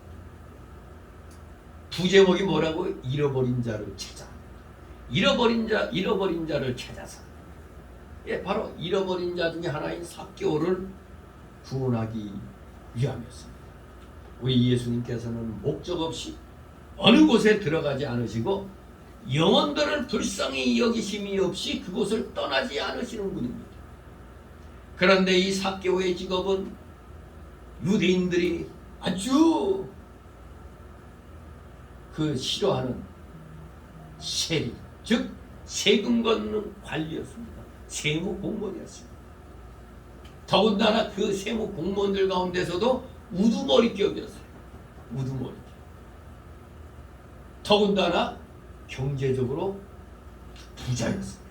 부제목이 뭐라고? 잃어버린 자를 찾아. 잃어버린 자를 찾아서. 바로 잃어버린 자 중에 하나인 삭개오를 구원하기 위함이었습니다. 우리 예수님께서는 목적 없이 어느 곳에 들어가지 않으시고 영혼들을 불쌍히 여기심이 없이 그곳을 떠나지 않으시는 분입니다. 그런데 이 삭개오의 직업은 유대인들이 아주 싫어하는 세리, 즉 세금 걷는 관리였습니다. 세무 공무원이었습니다. 더군다나 그 세무 공무원들 가운데서도 우두머리격이었어요. 우두머리격. 더군다나 경제적으로 부자였습니다.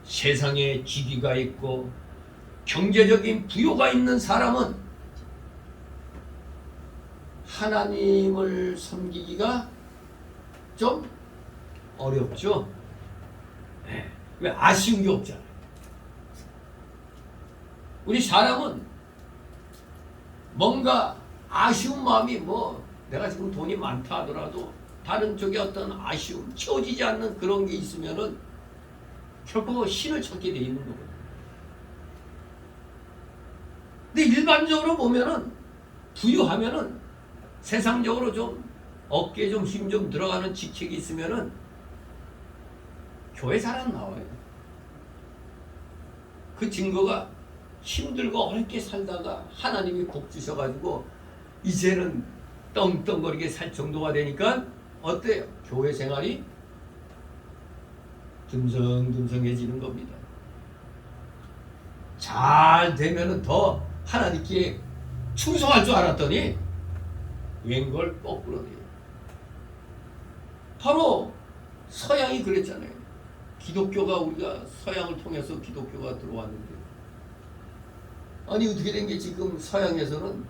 세상에 지위가 있고 경제적인 부요가 있는 사람은 하나님을 섬기기가 좀 어렵죠. 왜? 아쉬운 게 없잖아요. 우리 사람은 뭔가 아쉬운 마음이 뭐 내가 지금 돈이 많다 하더라도 다른 쪽에 어떤 아쉬움, 채워지지 않는 그런 게 있으면은 결코 신을 찾게 돼 있는 거거든요. 근데 일반적으로 보면은 부유하면은 세상적으로 좀 어깨에 좀 힘 좀 들어가는 직책이 있으면은 교회 잘 안 나와요. 그 증거가 힘들고 어렵게 살다가 하나님이 복 주셔가지고 이제는 떵떵거리게 살 정도가 되니까 어때요? 교회 생활이 듬성듬성해지는 겁니다. 잘 되면은 더 하나님께 충성할 줄 알았더니 웬걸 거꾸로 돼요. 바로 서양이 그랬잖아요. 기독교가 우리가 서양을 통해서 기독교가 들어왔는데 아니 어떻게 된 게 지금 서양에서는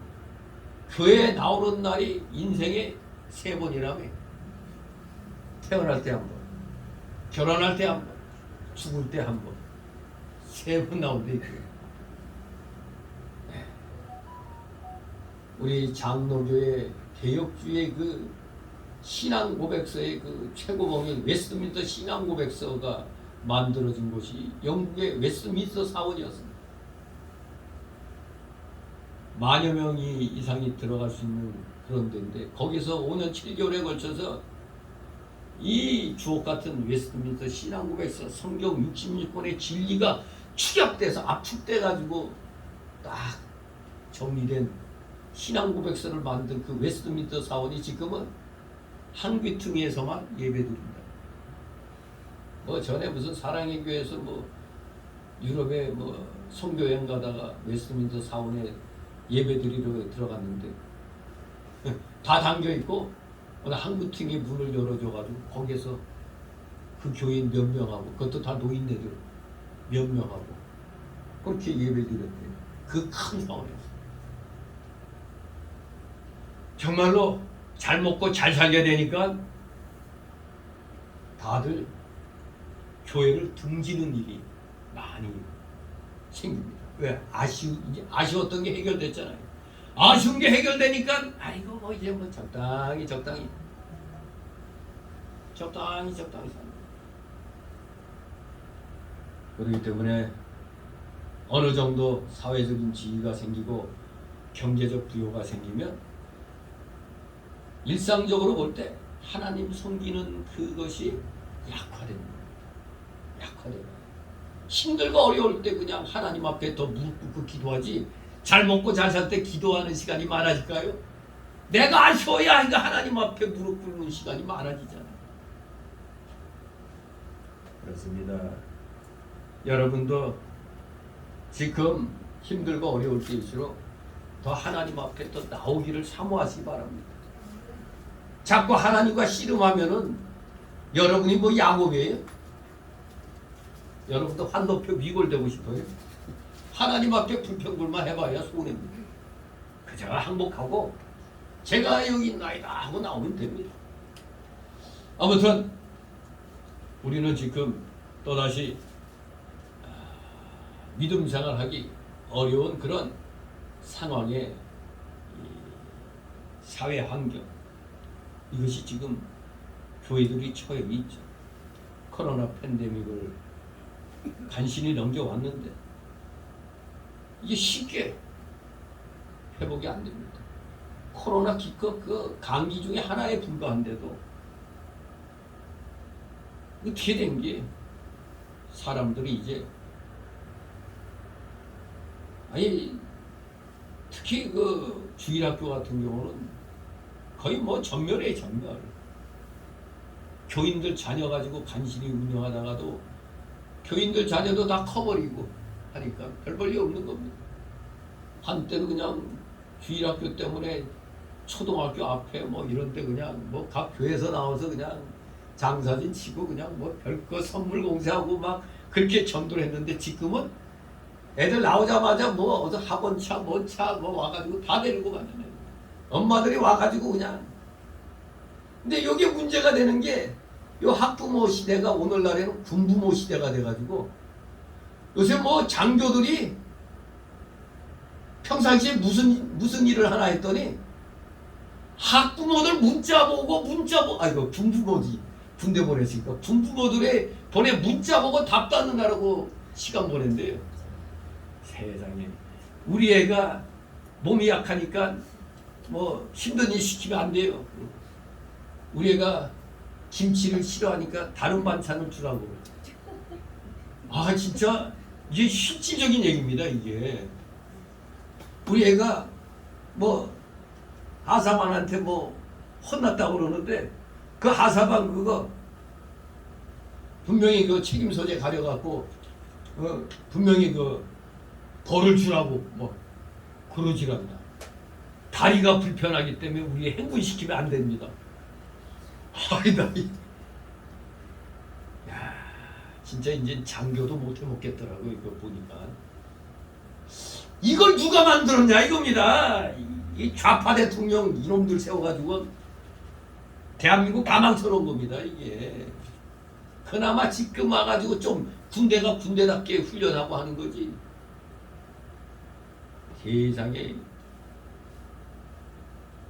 교회에 나오는 날이 인생에 3번이라며. 태어날 때 한 번, 결혼할 때 한 번, 죽을 때 한 번, 3번 나온대. 우리 장로교의 개혁주의 그 신앙 고백서의 그 최고봉인 웨스트민스터 신앙 고백서가 만들어진 곳이 영국의 웨스트민스터 사원이었습니다. 만여 명이 이상이 들어갈 수 있는 그런 데인데 거기서 5년 7개월에 걸쳐서 이 주옥 같은 웨스트민스터 신앙 고백서 성경 66권의 진리가 축약돼서 압축돼 가지고 딱 정리된 신앙 고백서를 만든 그 웨스트민스터 사원이 지금은 한 귀퉁이에서만 예배드립니다. 뭐 전에 무슨 사랑의 교회에서 뭐 유럽에 뭐 선교여행 가다가 웨스트민스터 사원에 예배드리러 들어갔는데 다 담겨 있고 어느 한 귀퉁이 문을 열어줘가지고 거기서 그 교인 몇 명하고 그것도 다 노인네들 몇 명하고 그렇게 예배드렸대요. 그 큰 사원에서. 정말로 잘 먹고 잘 살게 되니까 다들 교회를 등지는 일이 많이 생깁니다. 왜? 아쉬웠던 게 해결됐잖아요. 아쉬운 게 해결되니까 아이고 뭐 이제 뭐 적당히 삽니다. 그렇기 때문에 어느 정도 사회적인 지위가 생기고 경제적 부여가 생기면 일상적으로 볼 때 하나님 섬기는 그것이 약화됩니다. 힘들고 어려울 때 그냥 하나님 앞에 더 무릎 꿇고 기도하지 잘 먹고 잘 살 때 기도하는 시간이 많아질까요? 내가 아쉬워야 이거 하나님 앞에 무릎 꿇는 시간이 많아지잖아요. 그렇습니다. 여러분도 지금 힘들고 어려울 때일수록 더 하나님 앞에 더 나오기를 사모하시기 바랍니다. 자꾸 하나님과 씨름하면은 여러분이 뭐 야곱이에요? 여러분도 환도표 미골되고 싶어요? 하나님 앞에 불평불만 해봐야 손해입니다. 그저 항복하고 제가 여기 있나이다 하고 나오면 됩니다. 아무튼 우리는 지금 또다시 믿음 생활하기 어려운 그런 상황의 사회 환경 이것이 지금 교회들이 처해 있죠. 코로나 팬데믹을 간신히 넘겨왔는데 이게 쉽게 회복이 안 됩니다. 코로나 기껏 그 감기 중에 하나에 불과한데도 어떻게 된 게 사람들이 이제 아니 특히 그 주일학교 같은 경우는 거의 뭐 전멸이에요. 전멸. 교인들 자녀 가지고 간신히 운영하다가도 교인들 자녀도 다 커버리고 하니까 별 볼일 없는 겁니다. 한때는 그냥 주일학교 때문에 초등학교 앞에 뭐 이런 데 그냥 뭐 각 교회에서 나와서 그냥 장사진 치고 그냥 뭐 별거 선물 공세하고 막 그렇게 전도를 했는데 지금은 애들 나오자마자 뭐 어서 학원차 뭐 차 뭐 와가지고 다 데리고 가잖아요. 엄마들이 와가지고 그냥. 근데 여기 문제가 되는 게 요 학부모 시대가 오늘날에는 군부모 시대가 돼가지고 요새 뭐 장교들이 평상시에 무슨 일을 하나 했더니 학부모들 문자 보고 아이고 군부모지 군대 보냈으니까 군부모들의 보내 문자 보고 답도 안 하라고 시간 보낸대요. 세상에 우리 애가 몸이 약하니까 뭐 힘든 일 시키면 안 돼요. 우리 애가 김치를 싫어하니까 다른 반찬을 주라고. 아 진짜 이게 실질적인 얘기입니다. 이게 우리 애가 뭐 하사반한테 뭐 혼났다고 그러는데 그 하사반 그거 분명히 그 책임 소재 가려갖고 분명히 그 벌을 주라고 뭐 그러지란다. 다리가 불편하기 때문에 우리 행군시키면 안 됩니다. 아이 나이. 야 진짜 이제 장교도 못 해먹겠더라고 이거 보니까. 이걸 누가 만들었냐 이겁니다. 이 좌파 대통령 이놈들 세워가지고 대한민국 다 망쳐놓은 겁니다 이게. 그나마 지금 와가지고 좀 군대가 군대답게 훈련하고 하는 거지. 세상에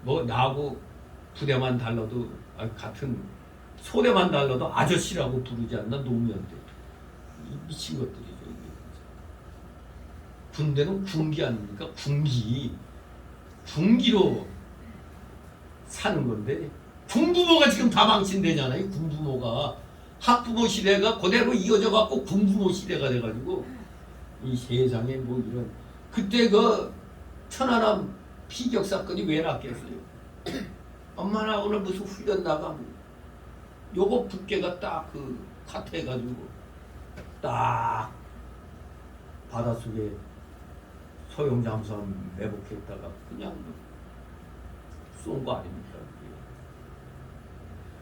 뭐 나하고 부대만 달라도 같은 소대만 달라도 아저씨라고 부르지 않나 노무현대. 이 미친 것들이죠. 군대는 군기 아닙니까? 군기로 사는 건데 군부모가 지금 다 망친대잖아요. 군부모가 학부모 시대가 그대로 이어져 갖고 군부모 시대가 돼가지고 이 세상에 뭐 이런 그때 그 천안함 피격 사건이 왜 났겠어요? 엄마나 오늘 무슨 훈련 나가면 요거 붙게가 딱 그 카트해가지고 딱 바닷속에 소형 잠수함 매복했다가 그냥 쏜 거 아닙니까?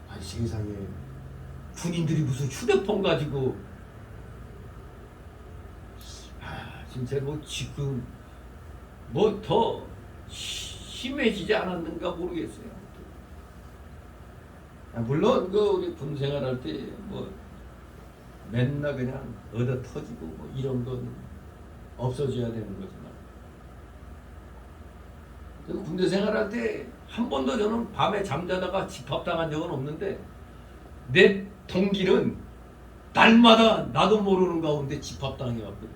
아니 세상에 군인들이 무슨 휴대폰 가지고 진짜 뭐 지금 뭐 더 심해지지 않았는가 모르겠어요. 물론 그 우리 군 생활할 때 뭐 맨날 그냥 얻어 터지고 뭐 이런 건 없어져야 되는 거지만 군대 생활할 때 한 번도 저는 밤에 잠자다가 집합당한 적은 없는데 내 동기는 날마다 나도 모르는 가운데 집합당해갖고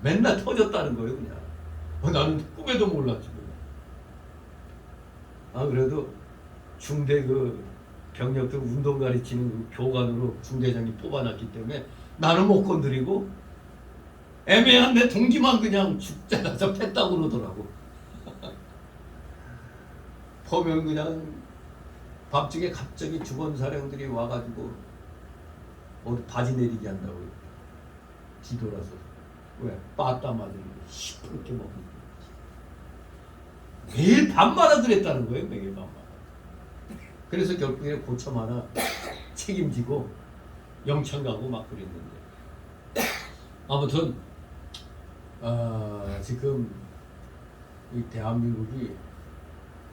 맨날 터졌다는 거예요 그냥. 나는 꿈에도 몰랐지. 그래도 중대 그 병력들 운동 가르치는 그 교관으로 중대장이 뽑아놨기 때문에 나는 못 건드리고 애매한 내 동기만 그냥 죽자마자 팼다고 그러더라고. 보면 그냥 밤중에 갑자기 주변사령들이 와가지고 어디 바지 내리게 한다고 뒤돌아서 왜? 빠따 맞으는 거 시퍼렇게 먹는 거 매일 밤마다 그랬다는 거예요. 매일 밤마다. 그래서 결국에 고참 하나 책임지고 영창 가고 막 그랬는데 아무튼 지금 이 대한민국이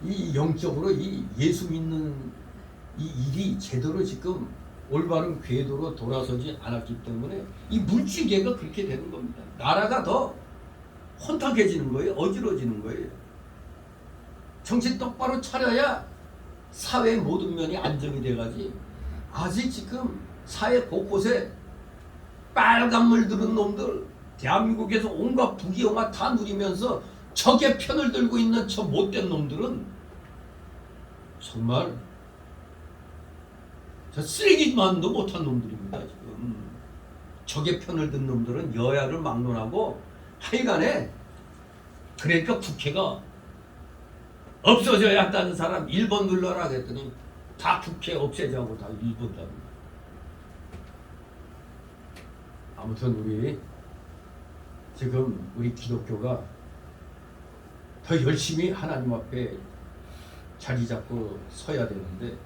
이 영적으로 이 예수 믿는 이 일이 제대로 지금 올바른 궤도로 돌아서지 않았기 때문에 이 물질계가 그렇게 되는 겁니다. 나라가 더 혼탁해지는 거예요. 어지러지는 거예요. 정신 똑바로 차려야 사회의 모든 면이 안정이 돼가지. 아직 지금 사회 곳곳에 빨간물 들은 놈들 대한민국에서 온갖 부귀영화 다 누리면서 적의 편을 들고 있는 저 못된 놈들은 정말 저 쓰레기만도 못한 놈들입니다. 지금 적의 편을 든 놈들은 여야를 막론하고 하여간에 그러니까 국회가 없어져야 한다는 사람 1번 눌러라 했더니 다 국회 없애자고 다 1번 답니다. 아무튼 우리 지금 우리 기독교가 더 열심히 하나님 앞에 자리 잡고 서야 되는데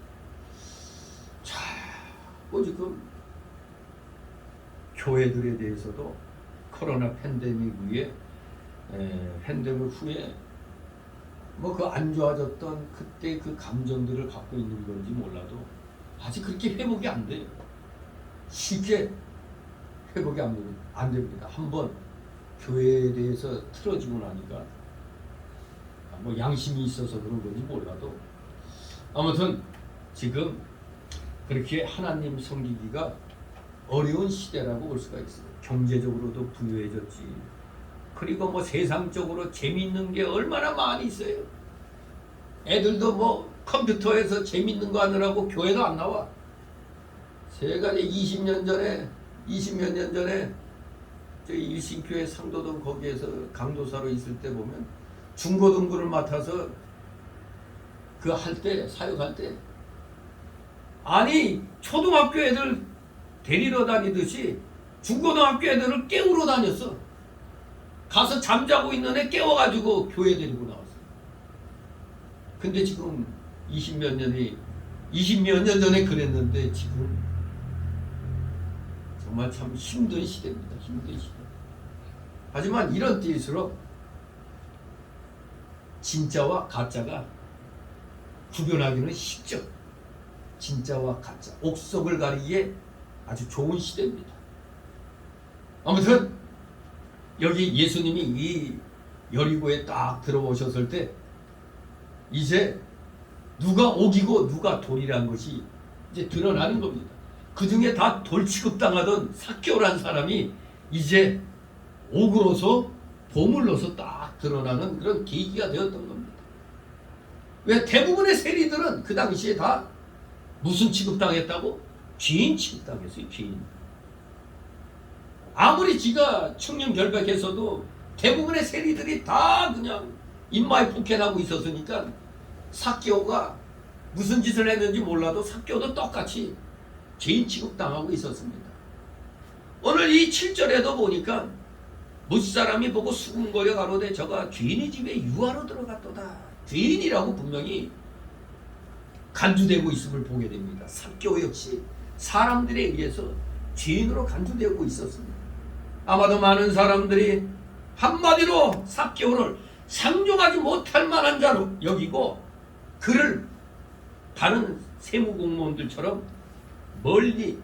자꾸 지금 교회들에 대해서도 코로나 팬데믹 후에 뭐 그 안 좋아졌던 그때 그 감정들을 갖고 있는 건지 몰라도 아직 그렇게 회복이 안 돼요. 쉽게 회복이 안 됩니다. 한번 교회에 대해서 틀어지고 나니까 뭐 양심이 있어서 그런 건지 몰라도 아무튼 지금 그렇게 하나님 섬기기가 어려운 시대라고 볼 수가 있어요. 경제적으로도 부유해졌지. 그리고 뭐 세상적으로 재미있는 게 얼마나 많이 있어요. 애들도 뭐 컴퓨터에서 재밌는 거 하느라고 교회도 안 나와. 제가 이제 20몇 년 전에 저희 일신교회 상도동 거기에서 강도사로 있을 때 보면 중고등부를 맡아서 그 할 때 사역할 때 아니 초등학교 애들 데리러 다니듯이 중고등학교 애들을 깨우러 다녔어. 가서 잠자고 있는 애 깨워가지고 교회 데리고 나왔어. 근데 지금 20몇 년 전에 그랬는데 지금 정말 참 힘든 시대입니다. 힘든 시대. 하지만 이런 때일수록 진짜와 가짜가 구별하기는 쉽죠. 진짜와 가짜, 옥석을 가리기에 아주 좋은 시대입니다. 아무튼 여기 예수님이 이 여리고에 딱 들어오셨을 때 이제 누가 옥이고 누가 돌이라는 것이 이제 드러나는 겁니다. 그 중에 다 돌 취급당하던 삭개오라는 사람이 이제 옥으로서 보물로서 딱 드러나는 그런 계기가 되었던 겁니다. 왜 대부분의 세리들은 그 당시에 다 무슨 취급당했다고? 죄인 취급당했어요. 죄인. 아무리 지가 청렴결백해서도 대부분의 세리들이 다 그냥 입마에 북해나고 있었으니까 삭개오가 무슨 짓을 했는지 몰라도 삭개오도 똑같이 죄인 취급당하고 있었습니다. 오늘 이 7절에도 보니까 무사람이 보고 수군거려 가로되 저가 죄인의 집에 유하로 들어갔도다. 죄인이라고 분명히 간주되고 있음을 보게 됩니다. 삭개오 역시 사람들에 의해서 죄인으로 간주되고 있었습니다. 아마도 많은 사람들이 한마디로 삭개오를 상종하지 못할 만한 자로 여기고 그를 다른 세무공무원들처럼 멀리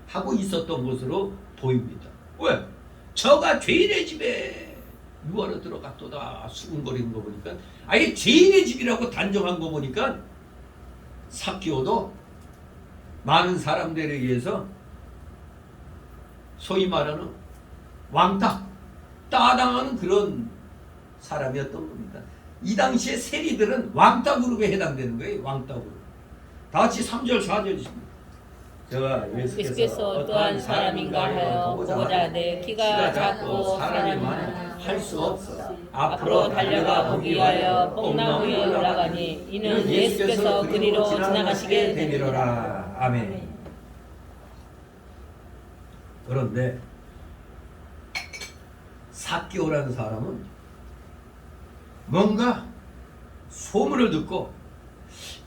하고 있었던 것으로 보입니다. 왜? 저가 죄인의 집에 유하로 들어갔도다. 수군거리는 거 보니까 아예 죄인의 집이라고 단정한 거 보니까 삭개오도 많은 사람들에 의해서 소위 말하는 왕따, 따당하는 그런 사람이었던 겁니다. 이 당시에 세리들은 왕따 그룹에 해당되는 거예요. 왕따 그룹. 다 같이 3절 4절이십니다. 제가 예수께서 어떠한 사람인가 하여 보고자 내 키가 작고 사람이 많아 할 수 없어. 앞으로 달려가 보기 위하여 뽕나무 위에 올라가니 이는 예수께서 그리로 지나가시게 되리라. 아멘. 그런데 삭개오라는 사람은 뭔가 소문을 듣고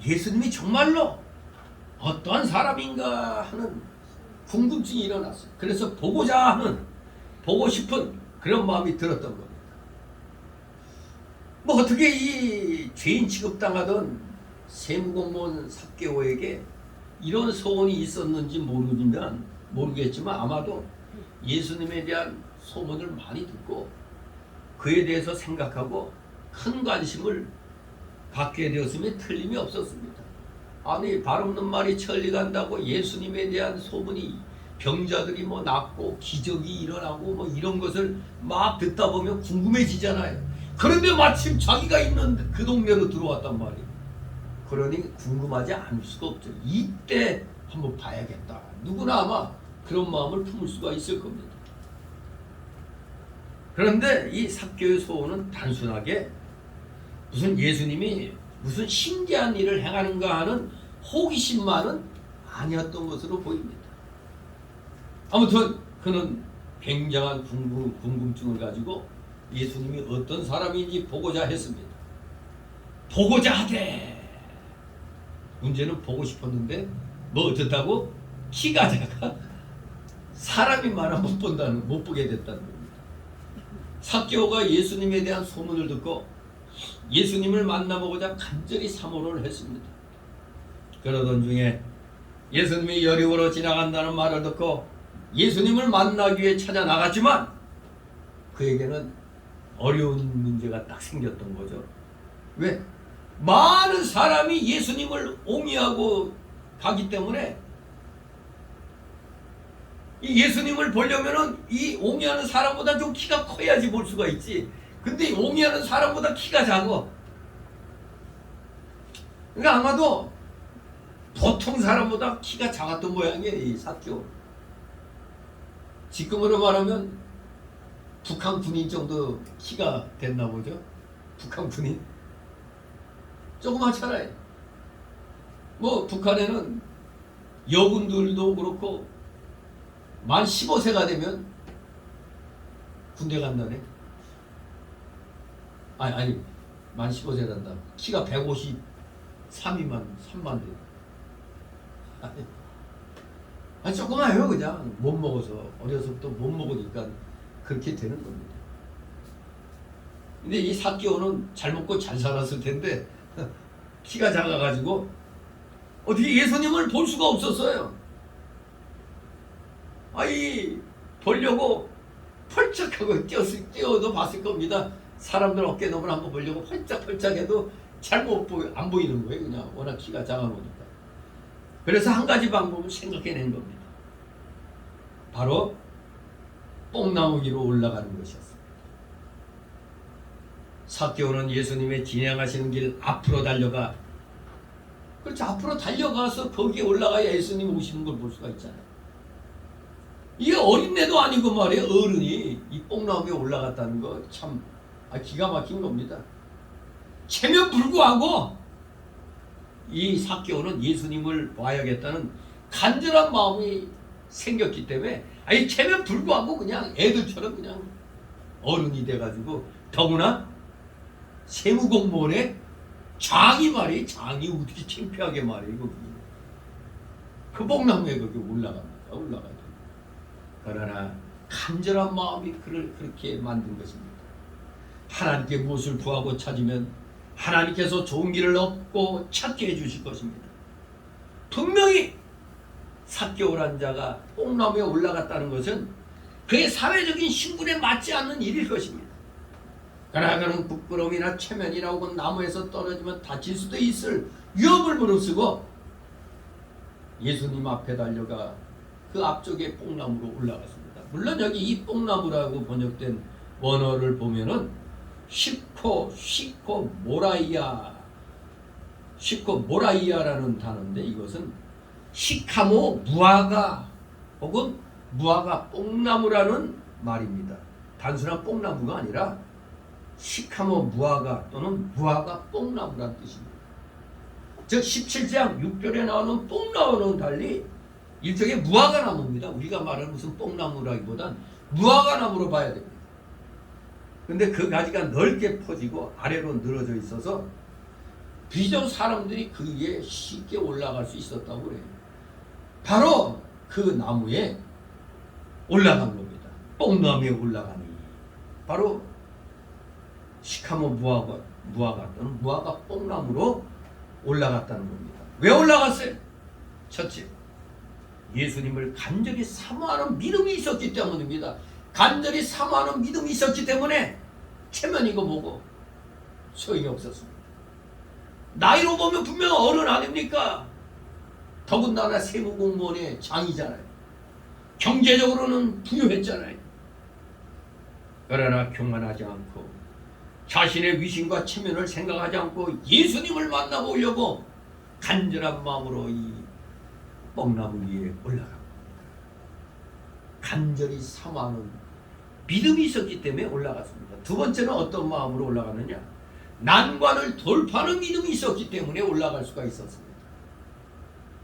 예수님이 정말로 어떠한 사람인가 하는 궁금증이 일어났어요. 그래서 보고자 하는, 보고 싶은 그런 마음이 들었던 겁니다. 뭐 어떻게 이 죄인 취급당하던 세무공무원 삭개오에게 이런 소원이 있었는지 모르겠지만 아마도 예수님에 대한 소문을 많이 듣고 그에 대해서 생각하고 큰 관심을 갖게 되었음에 틀림이 없었습니다. 아니 발 없는 말이 천리 간다고 예수님에 대한 소문이 병자들이 뭐 낫고 기적이 일어나고 뭐 이런 것을 막 듣다 보면 궁금해지잖아요. 그런데 마침 자기가 있는 그 동네로 들어왔단 말이에요. 그러니 궁금하지 않을 수가 없죠. 이때 한번 봐야겠다. 누구나 아마 그런 마음을 품을 수가 있을 겁니다. 그런데 이 삭개오의 소원은 단순하게 무슨 예수님이 무슨 신기한 일을 행하는가 하는 호기심만은 아니었던 것으로 보입니다. 아무튼 그는 굉장한 궁금증을 가지고 예수님이 어떤 사람인지 보고자 했습니다. 보고자 하되 문제는 보고 싶었는데 뭐 어떻다고? 키가 작아 사람이 많아 못 보게 됐다는 겁니다. 삭개오가 예수님에 대한 소문을 듣고 예수님을 만나보고자 간절히 사모를 했습니다. 그러던 중에 예수님이 여리고로 지나간다는 말을 듣고 예수님을 만나기 위해 찾아 나갔지만 그에게는 어려운 문제가 딱 생겼던 거죠. 왜? 많은 사람이 예수님을 옹이하고 가기 때문에 이 예수님을 보려면은 이 옹이하는 사람보다 좀 키가 커야지 볼 수가 있지. 근데 이 옹이하는 사람보다 키가 작아. 그러니까 아마도 보통 사람보다 키가 작았던 모양이에요, 이 삭개오. 지금으로 말하면 북한 군인 정도 키가 됐나 보죠. 북한 군인 조그맣잖아요. 뭐 북한에는 여군들도 그렇고 만 15세가 되면 군대 간다네. 아니 만 15세란다. 키가 153이만 3만 돼. 아니 조그마해요. 그냥 못 먹어서 어려서부터 못 먹으니까 그렇게 되는 겁니다. 근데 이 삭개오는 잘 먹고 잘 살았을 텐데 키가 작아가지고 어떻게 예수님을 볼 수가 없었어요. 아이 보려고 펄쩍하고 뛰어도 봤을 겁니다. 사람들 어깨너머를 한번 보려고 펄쩍펄쩍 해도 잘 안 보이는 거예요. 그냥 워낙 키가 작아 놓으니까. 그래서 한 가지 방법을 생각해낸 겁니다. 바로 뽕나무 위로 올라가는 것이었습니다. 삭개오는 예수님의 진행하시는 길 앞으로 달려가, 그렇죠, 앞으로 달려가서 거기에 올라가야 예수님 오시는 걸 볼 수가 있잖아요. 이게 어린애도 아니고 말이에요. 어른이 이 뽕나무에 올라갔다는 거 참 기가 막힌 겁니다. 체면 불구하고 이 삭개오는 예수님을 봐야겠다는 간절한 마음이 생겼기 때문에 아니 체면 불구하고 그냥 애들처럼 그냥 어른이 돼가지고, 더구나 세무공무원의 장이 말이 장이 어떻게 창피하게 말이에요. 거기 그 뽕나무에 거기 올라가요. 그러나 간절한 마음이 그를 그렇게 만든 것입니다. 하나님께 무엇을 구하고 찾으면 하나님께서 좋은 길을 얻고 찾게 해주실 것입니다. 분명히 삭개오란 자가 뽕나무에 올라갔다는 것은 그의 사회적인 신분에 맞지 않는 일일 것입니다. 그러나 그는 부끄러움이나 체면이나 혹은 나무에서 떨어지면 다칠 수도 있을 위험을 무릅쓰고 예수님 앞에 달려가 그 앞쪽에 뽕나무로 올라갔습니다. 물론 여기 이 뽕나무라고 번역된 원어를 보면은 시코 모라이아라는 단어인데, 이것은 시카모 무화과 혹은 무화과 뽕나무라는 말입니다. 단순한 뽕나무가 아니라 시카모 무화과 또는 무화과 뽕나무라는 뜻입니다. 즉 17장 6절에 나오는 뽕나무는 달리 일종의 무화과 나무입니다. 우리가 말하는 무슨 뽕나무라기보단 무화과 나무로 봐야 됩니다. 근데 그 가지가 넓게 퍼지고 아래로 늘어져 있어서 비록 사람들이 그 위에 쉽게 올라갈 수 있었다고 그래요. 바로 그 나무에 올라간 겁니다. 뽕나무에 올라가니 바로 시카모 무화과 또는 무화과 뽕나무로 올라갔다는 겁니다. 왜 올라갔어요? 첫째, 예수님을 간절히 사모하는 믿음이 있었기 때문입니다. 간절히 사모하는 믿음이 있었기 때문에 체면이고 뭐고 소용이 없었습니다. 나이로 보면 분명 어른 아닙니까? 더군다나 세무공무원의 장이잖아요. 경제적으로는 부유했잖아요. 그러나 교만하지 않고 자신의 위신과 체면을 생각하지 않고 예수님을 만나보려고 간절한 마음으로 이 뽕나무 위에 올라갑니다. 간절히 사모하는 믿음이 있었기 때문에 올라갔습니다. 두 번째는 어떤 마음으로 올라갔느냐? 난관을 돌파하는 믿음이 있었기 때문에 올라갈 수가 있었습니다.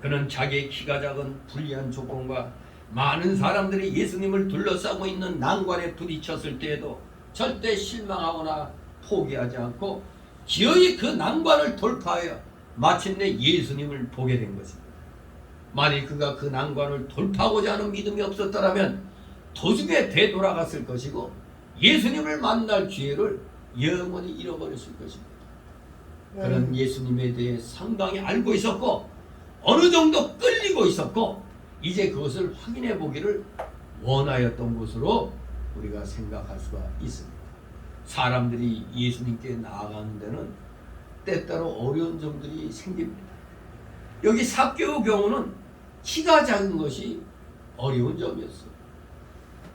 그는 자기의 키가 작은 불리한 조건과 많은 사람들이 예수님을 둘러싸고 있는 난관에 부딪혔을 때에도 절대 실망하거나 포기하지 않고 기어이 그 난관을 돌파하여 마침내 예수님을 보게 된 것입니다. 만일 그가 그 난관을 돌파하고자 하는 믿음이 없었더라면 도중에 되돌아갔을 것이고 예수님을 만날 기회를 영원히 잃어버렸을 것입니다. 그는 예수님에 대해 상당히 알고 있었고 어느 정도 끌리고 있었고 이제 그것을 확인해 보기를 원하였던 것으로 우리가 생각할 수가 있습니다. 사람들이 예수님께 나아가는 데는 때때로 어려운 점들이 생깁니다. 여기 삭개오 경우는 키가 작은 것이 어려운 점이었어요.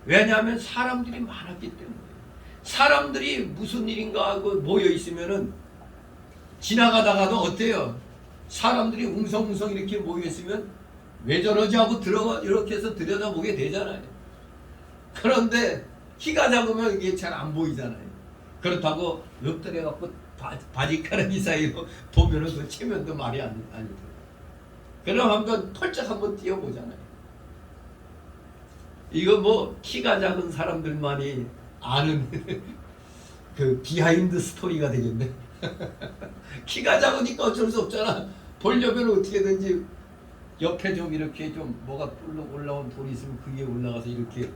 왜냐하면 사람들이 많았기 때문에. 사람들이 무슨 일인가 하고 모여 있으면은 지나가다가도 어때요? 사람들이 웅성웅성 이렇게 모여 있으면 왜 저러지 하고 들어가 이렇게 해서 들여다보게 되잖아요. 그런데 키가 작으면 이게 잘 안 보이잖아요. 그렇다고 엎드려 갖고 바지가랑이 사이로 보면은 그 체면도 말이 안 돼요. 그럼 한번 펄쩍 한번 뛰어보잖아요. 이거 뭐 키가 작은 사람들만이 아는 그 비하인드 스토리가 되겠네. 키가 작으니까 어쩔 수 없잖아. 보려면 어떻게든지 옆에 좀 이렇게 좀 뭐가 올라온 돌이 있으면 그 위에 올라가서 이렇게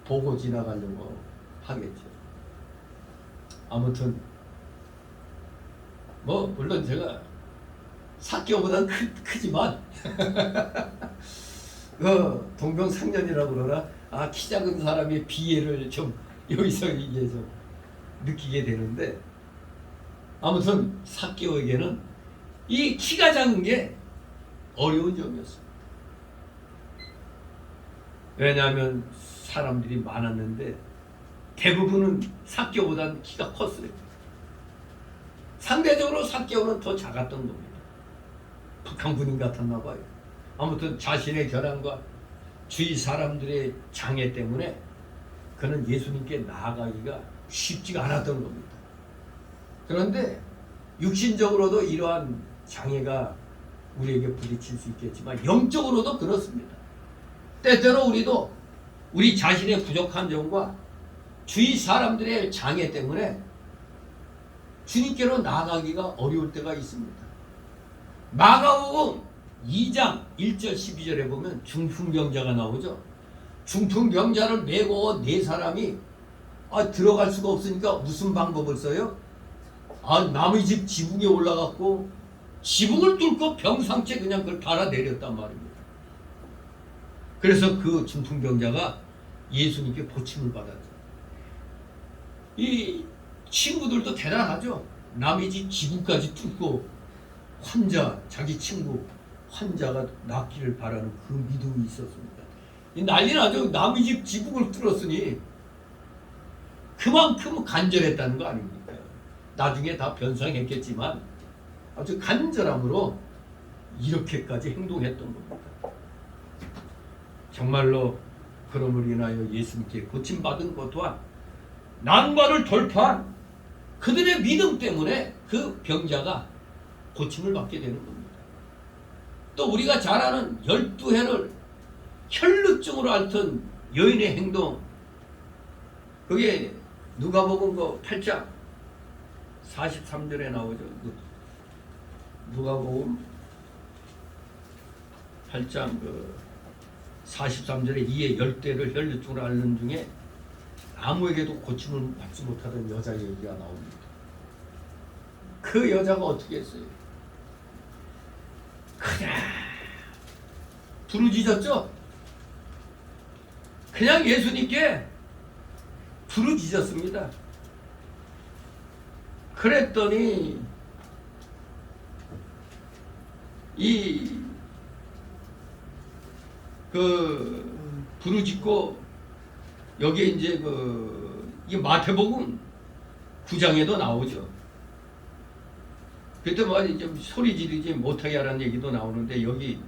보고 지나가려고 하겠죠. 아무튼 뭐 물론 제가 삭개오보다는 크지만 동병상련이라고 그러나 키 작은 사람의 비애를 좀 여기서 이게 좀 느끼게 되는데, 아무튼 삭개오에게는 이 키가 작은 게 어려운 점이었어요. 왜냐하면 사람들이 많았는데 대부분은 삭개오보다는 키가 컸어요. 상대적으로 삭개오는 더 작았던 겁니다. 북한 군인 같았나 봐요. 아무튼 자신의 결함과 주위 사람들의 장애 때문에 그는 예수님께 나아가기가 쉽지가 않았던 겁니다. 그런데 육신적으로도 이러한 장애가 우리에게 부딪힐 수 있겠지만 영적으로도 그렇습니다. 때때로 우리도 우리 자신의 부족한 점과 주위 사람들의 장애 때문에 주님께로 나아가기가 어려울 때가 있습니다. 마가복음 2장 1절 12절에 보면 중풍병자가 나오죠. 중풍병자를 메고 온 네 사람이 들어갈 수가 없으니까 무슨 방법을 써요? 남의 집 지붕에 올라갔고 지붕을 뚫고 병상체 그냥 그걸 달아내렸단 말입니다. 그래서 그 중풍병자가 예수님께 고침을 받았죠. 이 친구들도 대단하죠. 남의 집 지붕까지 뚫고 자기 친구 환자가 낫기를 바라는 그 믿음이 있었습니다. 난리 나죠. 남의 집 지붕을 뚫었으니 그만큼 간절했다는 거 아닙니까? 나중에 다 변상했겠지만 아주 간절함으로 이렇게까지 행동했던 겁니다. 정말로 그럼으로 인하여 예수님께 고침받은 것 또한 난관을 돌파한 그들의 믿음 때문에 그 병자가 고침을 받게 되는 겁니다. 또 우리가 잘 아는 12해를 혈루증으로 앓던 여인의 행동, 그게 누가복음 그 8장 43절에 나오죠. 누가복음 8장 그 43절에 이에 10대를 혈루증으로 앓는 중에 아무에게도 고침을 받지 못하던 여자 얘기가 나옵니다. 그 여자가 어떻게 했어요? 그냥 부르짖었죠? 그냥 예수님께 부르짖었습니다. 그랬더니 부르짖고 여기에 이제 이 마태복음 9장에도 나오죠. 그때 좀 소리 지르지 못하게 하라는 얘기도 나오는데 여기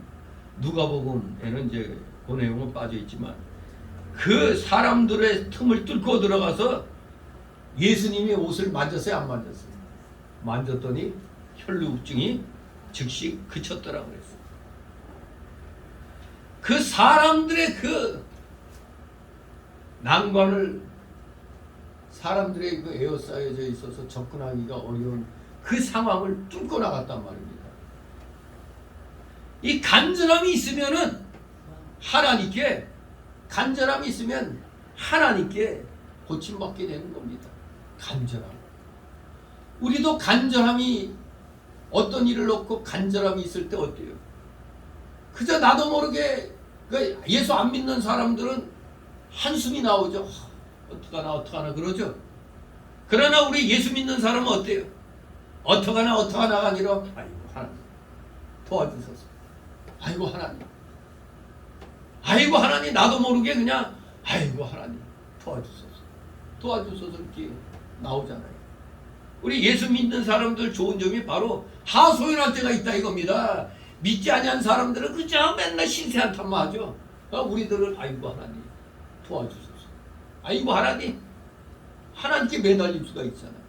누가복음에는 이제 그 내용은 빠져 있지만 그 사람들의 틈을 뚫고 들어가서 예수님의 옷을 만졌어요, 안 만졌어요? 만졌더니 혈루증이 즉시 그쳤더라고 그랬어요. 그 사람들의 그 난관을 사람들의 그 에어싸여져 있어서 접근하기가 어려운 그 상황을 뚫고 나갔단 말입니다. 이 간절함이 있으면은 간절함이 있으면 하나님께 고침받게 되는 겁니다. 간절함. 우리도 간절함이 어떤 일을 놓고 간절함이 있을 때 어때요? 그저 나도 모르게 예수 안 믿는 사람들은 한숨이 나오죠. 어떡하나 그러죠. 그러나 우리 예수 믿는 사람은 어때요? 어떡하나가 아니라 아이고 하나님 도와주소서. 아이고 하나님, 아이고 하나님, 나도 모르게 그냥 아이고 하나님 도와주소서 이렇게 나오잖아요. 우리 예수 믿는 사람들 좋은 점이 바로 하소연할 때가 있다 이겁니다. 믿지 아니한 사람들은 그저 맨날 신세한탄만 하죠. 우리들은 아이고 하나님 도와주소서. 아이고 하나님, 하나님께 매달릴 수가 있잖아요.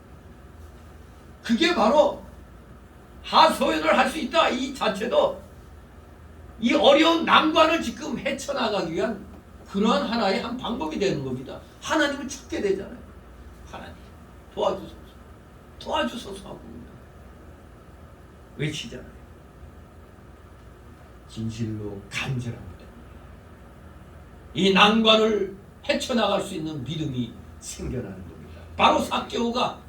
그게 바로 하소연을 할 수 있다 이 자체도 이 어려운 난관을 지금 헤쳐나가기 위한 그러한 하나의 한 방법이 되는 겁니다. 하나님을 찾게 되잖아요. 하나님 도와주소서 하고 외치잖아요. 진실로 간절하기 때문에 이 난관을 헤쳐나갈 수 있는 믿음이 생겨나는 겁니다. 바로 삭개오가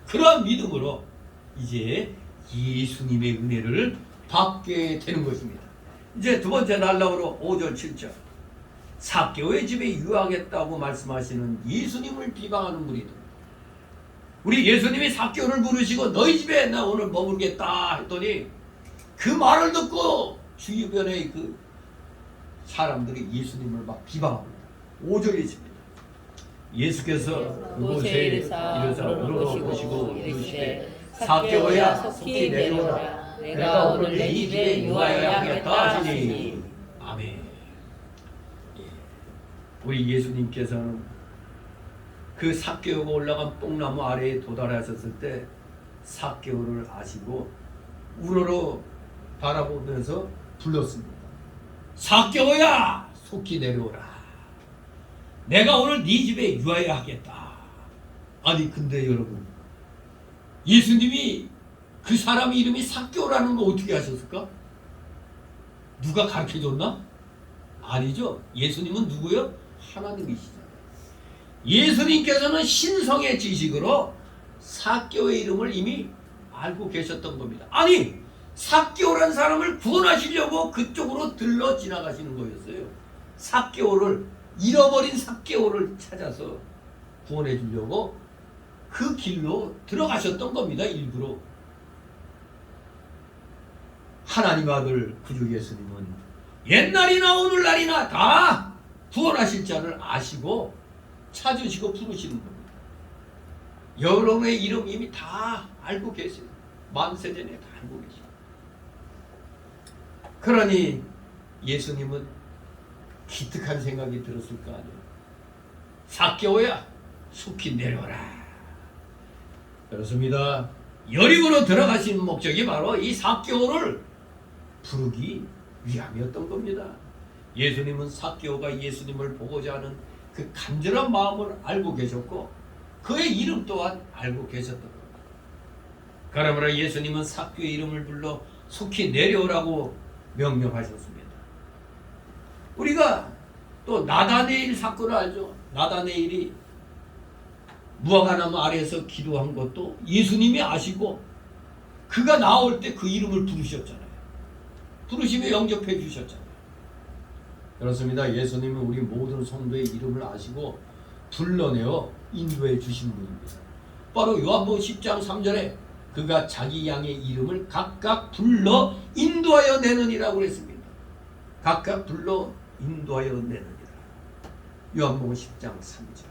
그러한 믿음으로 이제 예수님의 은혜를 받게 되는 것입니다. 이제 두 번째 날라오로 5절 7절 삭개오의 집에 유하겠다고 말씀하시는 예수님을 비방하는 무리들. 우리 예수님이 삭개오를 부르시고 너희 집에 나 오늘 머물겠다 했더니 그 말을 듣고 주변의 그 사람들이 예수님을 막 비방합니다. 5절에 있습니다. 예수께서 그곳에 이르사 물어보시고 이르시되 삭개오야 속히 내려오라. 내가 오늘 내 집에 유하여야 하겠다 하시니. 아멘. 예. 우리 예수님께서는 그 삭개오가 올라간 뽕나무 아래에 도달하셨을 때 삭개오를 아시고 우러러 바라보면서 불렀습니다. 삭개오야 속히 내려오라. 내가 오늘 네 집에 유하여야 하겠다. 아니 근데 여러분, 예수님이 그 사람 이름이 삭개오라는 거 어떻게 하셨을까? 누가 가르쳐줬나? 아니죠. 예수님은 누구요? 하나님이시잖아요. 예수님께서는 신성의 지식으로 삭개오의 이름을 이미 알고 계셨던 겁니다. 아니 삭개오라는 사람을 구원하시려고 그쪽으로 들러 지나가시는 거였어요. 삭개오를, 잃어버린 삭개오를 찾아서 구원해 주려고 그 길로 들어가셨던 겁니다. 일부러. 하나님 아들 구주 예수님은 옛날이나 오늘날이나 다 구원하실 자를 아시고 찾으시고 부르시는 겁니다. 여러분의 이름 이미 다 알고 계세요. 만세전에 다 알고 계시고. 그러니 예수님은 기특한 생각이 들었을 거 아니에요. 삭개오야 속히 내려오라. 그렇습니다. 여리고로 들어가신 목적이 바로 이 삭개오를 부르기 위함이었던 겁니다. 예수님은 삭개오가 예수님을 보고자 하는 그 간절한 마음을 알고 계셨고 그의 이름 또한 알고 계셨던 겁니다. 그러므로 예수님은 삭개오의 이름을 불러 속히 내려오라고 명령하셨습니다. 우리가 또 나다네일 사건을 알죠. 나다네일이 무화과나무 아래에서 기도한 것도 예수님이 아시고 그가 나올 때 그 이름을 부르셨잖아요. 부르시며 영접해 주셨잖아요. 그렇습니다. 예수님은 우리 모든 성도의 이름을 아시고 불러내어 인도해 주신 분입니다. 바로 요한복음 10장 3절에 그가 자기 양의 이름을 각각 불러 인도하여 내느니라고 그랬습니다. 각각 불러 인도하여 내느니라. 요한복음 10장 3절.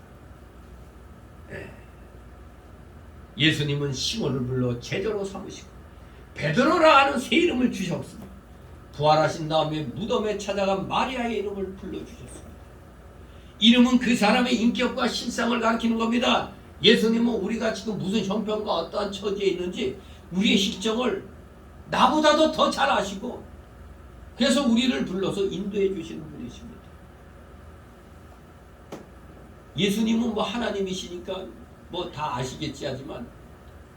예수님은 시몬을 불러 제자로 삼으시고 베드로라 하는 새 이름을 주셨습니다. 부활하신 다음에 무덤에 찾아간 마리아의 이름을 불러주셨습니다. 이름은 그 사람의 인격과 신상을 가리키는 겁니다. 예수님은 우리가 지금 무슨 형편과 어떠한 처지에 있는지 우리의 실정을 나보다도 더 잘 아시고 그래서 우리를 불러서 인도해 주시는 분이십니다. 예수님은 뭐 하나님이시니까 뭐 다 아시겠지 하지만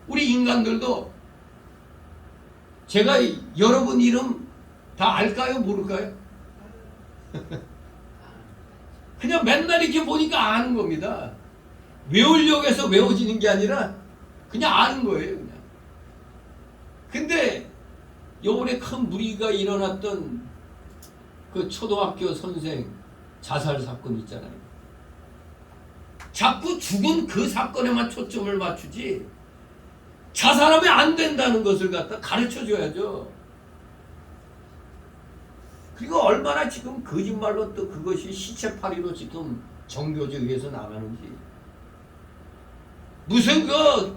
우리 인간들도 제가 여러분 이름 다 알까요? 모를까요? 그냥 맨날 이렇게 보니까 아는 겁니다. 외우려고 해서 외워지는 게 아니라 그냥 아는 거예요. 그냥. 근데 요번에 큰 무리가 일어났던 그 초등학교 선생 자살 사건 있잖아요. 자꾸 죽은 그 사건에만 초점을 맞추지 자살하면 안 된다는 것을 갖다 가르쳐 줘야죠. 그리고 얼마나 지금 거짓말로 또 그것이 시체팔이로 지금 정교제 위에서 나가는지. 무슨 그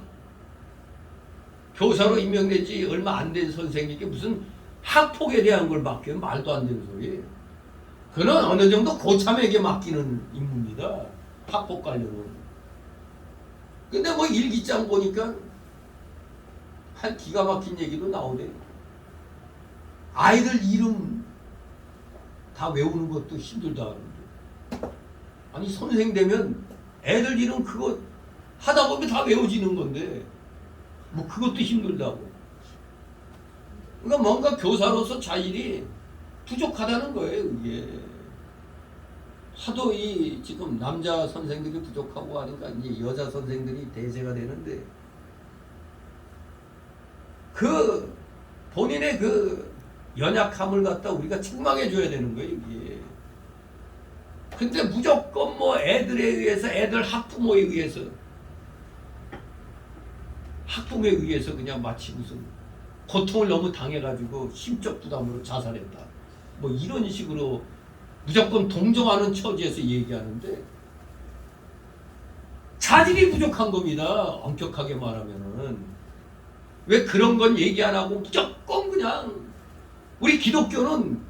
교사로 임명되지 얼마 안 된 선생님께 무슨 학폭에 대한 걸 맡겨요. 말도 안 되는 소리. 그는 어느 정도 고참에게 맡기는 임무입니다. 학폭 관련은. 근데 뭐 일기장 보니까 한 기가 막힌 얘기도 나오대요. 아이들 이름 다 외우는 것도 힘들다 그러는데. 아니 선생 되면 애들 이름 그거 하다 보면 다 외워지는 건데 뭐 그것도 힘들다고. 그러니까 뭔가 교사로서 자질이 부족하다는 거예요. 이게 하도 이 지금 남자 선생들이 부족하고 하니까 이제 여자 선생들이 대세가 되는데 그 본인의 그 연약함을 갖다 우리가 책망해 줘야 되는 거예요. 이게. 근데 무조건 뭐 애들에 의해서 애들 학부모에 의해서 그냥 마치 무슨 고통을 너무 당해가지고 심적 부담으로 자살했다. 뭐 이런 식으로 무조건 동정하는 처지에서 얘기하는데 자질이 부족한 겁니다. 엄격하게 말하면은. 왜 그런 건 얘기 안 하고 무조건 그냥 우리 기독교는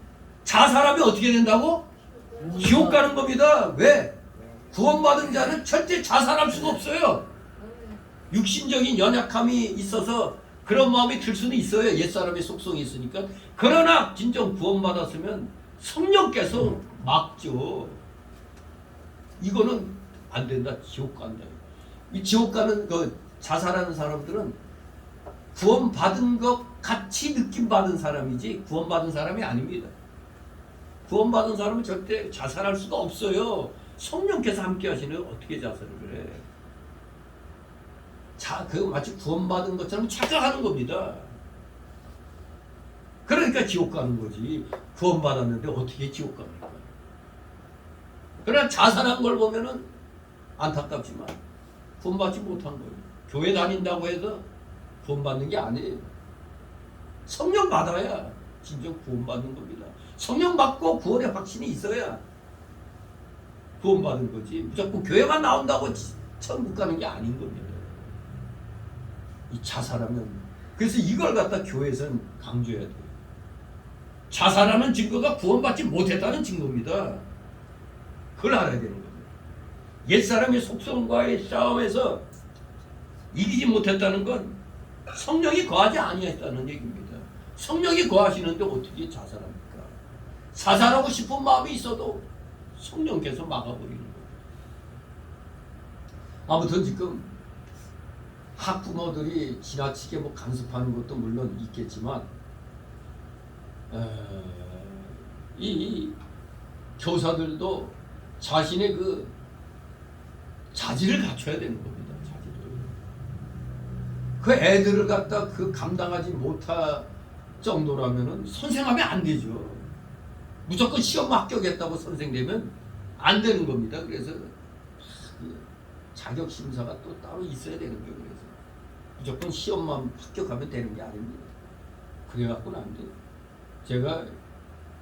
자살하면 어떻게 된다고? 지옥 가는 겁니다. 왜? 구원받은 자는 절대 자살할 수가 없어요. 육신적인 연약함이 있어서 그런 마음이 들 수는 있어요. 옛사람의 속성이 있으니까. 그러나 진정 구원받았으면 성령께서 막죠. 이거는 안 된다. 지옥 간다. 이 지옥 가는 그 자살하는 사람들은 구원받은 것 같이 느낌받은 사람이지 구원받은 사람이 아닙니다. 구원받은 사람은 절대 자살할 수가 없어요. 성령께서 함께 하시는 어떻게 자살을 해. 그 마치 구원받은 것처럼 착각하는 겁니다. 그러니까 지옥 가는 거지. 구원받았는데 어떻게 지옥 갑니까? 그러나 자살한 걸 보면은 안타깝지만 구원받지 못한 거예요. 교회 다닌다고 해서 구원받는 게 아니에요. 성령 받아야 진정 구원받는 겁니다. 성령 받고 구원의 확신이 있어야 구원받은 거지. 무조건 교회만 나온다고 천국 가는 게 아닌 겁니다. 이 자살하면. 그래서 이걸 갖다 교회에서는 강조해야 돼요. 자살하는 증거가 구원받지 못했다는 증거입니다. 그걸 알아야 되는 겁니다. 옛사람의 속성과의 싸움에서 이기지 못했다는 건 성령이 거하지 아니했다는 얘기입니다. 성령이 거하시는데 어떻게 자살합니까? 자살하고 싶은 마음이 있어도 성령께서 막아버리는 거예요. 아무튼 지금 학부모들이 지나치게 뭐 간섭하는 것도 물론 있겠지만 이 교사들도 자신의 그 자질을 갖춰야 되는 겁니다. 자질을. 그 애들을 갖다 그 감당하지 못할 정도라면은 선생하면 안 되죠. 무조건 시험 합격했다고 선생 되면 안 되는 겁니다. 그래서 그 자격 심사가 또 따로 있어야 되는 거예요. 그래서 무조건 시험만 합격하면 되는 게 아닙니다. 그래갖고는 안 돼요. 제가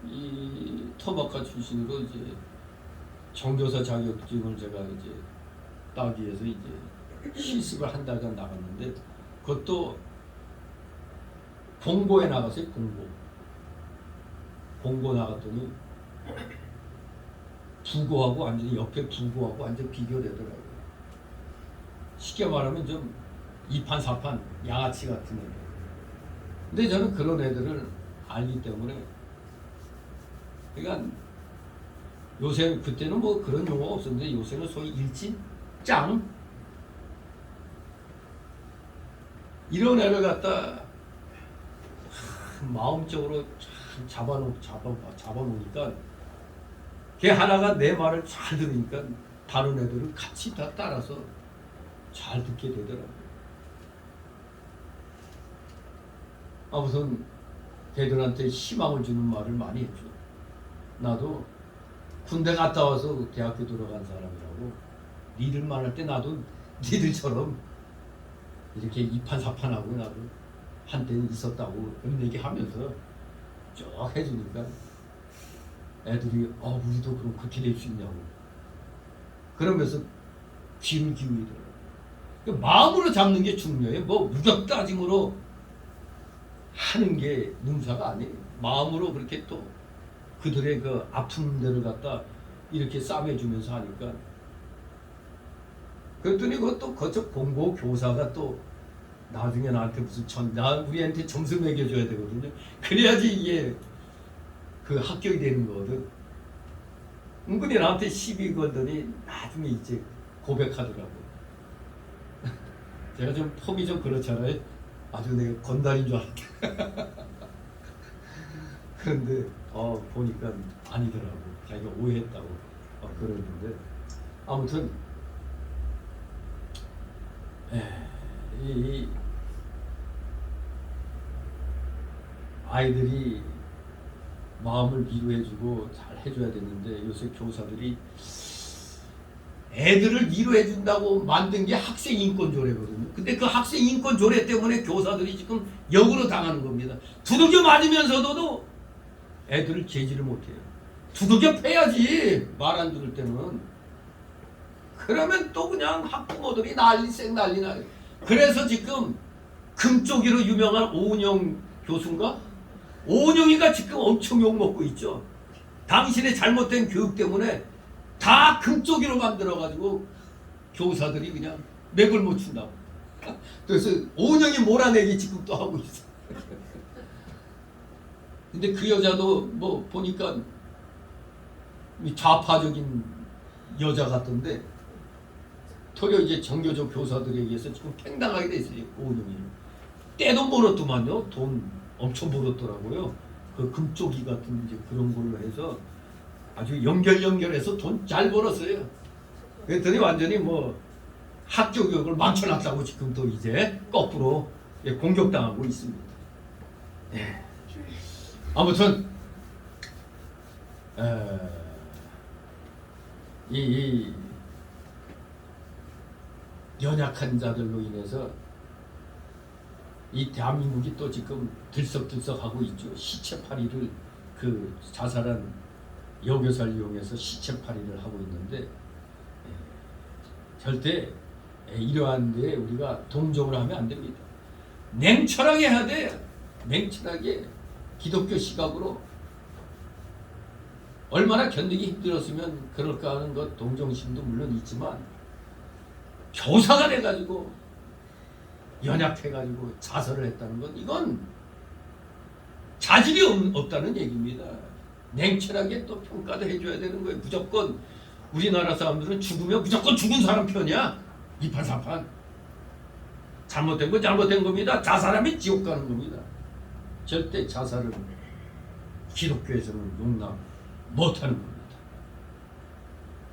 이 토목과 출신으로 이제 정교사 자격증을 제가 이제 따기 위해서 이제 실습을 한 달간 나갔는데 그것도 공고에 나갔어요. 공고 나갔더니 부고하고 완전히 옆에 부고하고 완전 비교되더라고요. 쉽게 말하면 좀 2판 4판 양아치 같은 애들. 근데 저는 그런 애들을 알기 때문에 그러니까 요새 그때는 뭐 그런 용어가 없었는데 요새는 소위 일진? 짱? 이런 애를 갖다 마음적으로 잡아놓으니까 걔 하나가 내 말을 잘 들으니까 다른 애들은 같이 다 따라서 잘 듣게 되더라고요. 아무튼 걔들한테 희망을 주는 말을 많이 했죠. 나도 군대 갔다 와서 대학교 들어간 사람이라고 니들만 할 때 나도 니들처럼 이렇게 이판사판하고 나도 한때는 있었다고 그런 얘기하면서 쭉 해주니까 애들이 우리도 그럼 그렇게 될 수 있냐고 그러면서 귀를 기울이더라고요. 마음으로 잡는 게 중요해요. 뭐 무적다짐으로 하는 게 능사가 아니에요. 마음으로 그렇게 또 그들의 그 아픈 데를 갖다 이렇게 싸매주면서 하니까 그랬더니 그것도 거쳐 공고 교사가 또 나중에 나한테 무슨 우리한테 점수 매겨줘야 되거든요. 그래야지 이게 그 합격이 되는 거거든. 은근히 나한테 시비 걸더니 나중에 이제 고백하더라고. 제가 좀 폼이 좀 그렇잖아요. 아주 내가 건달인 줄 알았다. 그런데 보니까 아니더라고. 자기가 오해했다고 그러는데 아무튼 이 아이들이 마음을 위로해주고 잘 해줘야 되는데 요새 교사들이 애들을 위로해준다고 만든 게 학생인권조례거든요. 근데 그 학생인권조례 때문에 교사들이 지금 역으로 당하는 겁니다. 두들겨 맞으면서도 애들을 제지를 못해요. 두들겨 패야지 말 안 들을 때는. 그러면 또 그냥 학부모들이 난리 나요. 그래서 지금 금쪽이로 유명한 오은영 교수인가? 오은영이가 지금 엄청 욕먹고 있죠. 당신의 잘못된 교육 때문에 다 금쪽이로 만들어가지고 교사들이 그냥 맥을 못 춘다고. 그래서 오은영이 몰아내기 지금 또 하고 있어. 근데 그 여자도 뭐 보니까 좌파적인 여자 같던데 토려 이제 정교조 교사들에 의해서 지금 팽당하게 됐어요. 오은영이. 떼돈 벌었더만요. 돈 엄청 벌었더라고요. 그 금쪽이 같은 이제 그런 걸로 해서 아주 연결해서 돈 잘 벌었어요. 그랬더니 완전히 뭐 학교 교육을 망쳐놨다고 지금 또 이제 거꾸로 공격당하고 있습니다. 예. 아무튼 이 연약한 자들로 인해서 이 대한민국이 또 지금 들썩들썩하고 있죠. 시체팔이를 그 자살한 여교사를 이용해서 시체팔이를 하고 있는데 절대 이러한 데 우리가 동정을 하면 안 됩니다. 냉철하게 해야 돼요. 냉철하게 기독교 시각으로 얼마나 견디기 힘들었으면 그럴까 하는 것 동정심도 물론 있지만 교사가 돼가지고 연약해가지고 자살을 했다는 건 이건 자질이 없다는 얘기입니다. 냉철하게 또 평가도 해줘야 되는 거예요. 무조건 우리나라 사람들은 죽으면 무조건 죽은 사람 편이야. 이판사판. 잘못된 건 잘못된 겁니다. 자살하면 지옥 가는 겁니다. 절대 자살은 기독교에서는 용납 못하는 겁니다.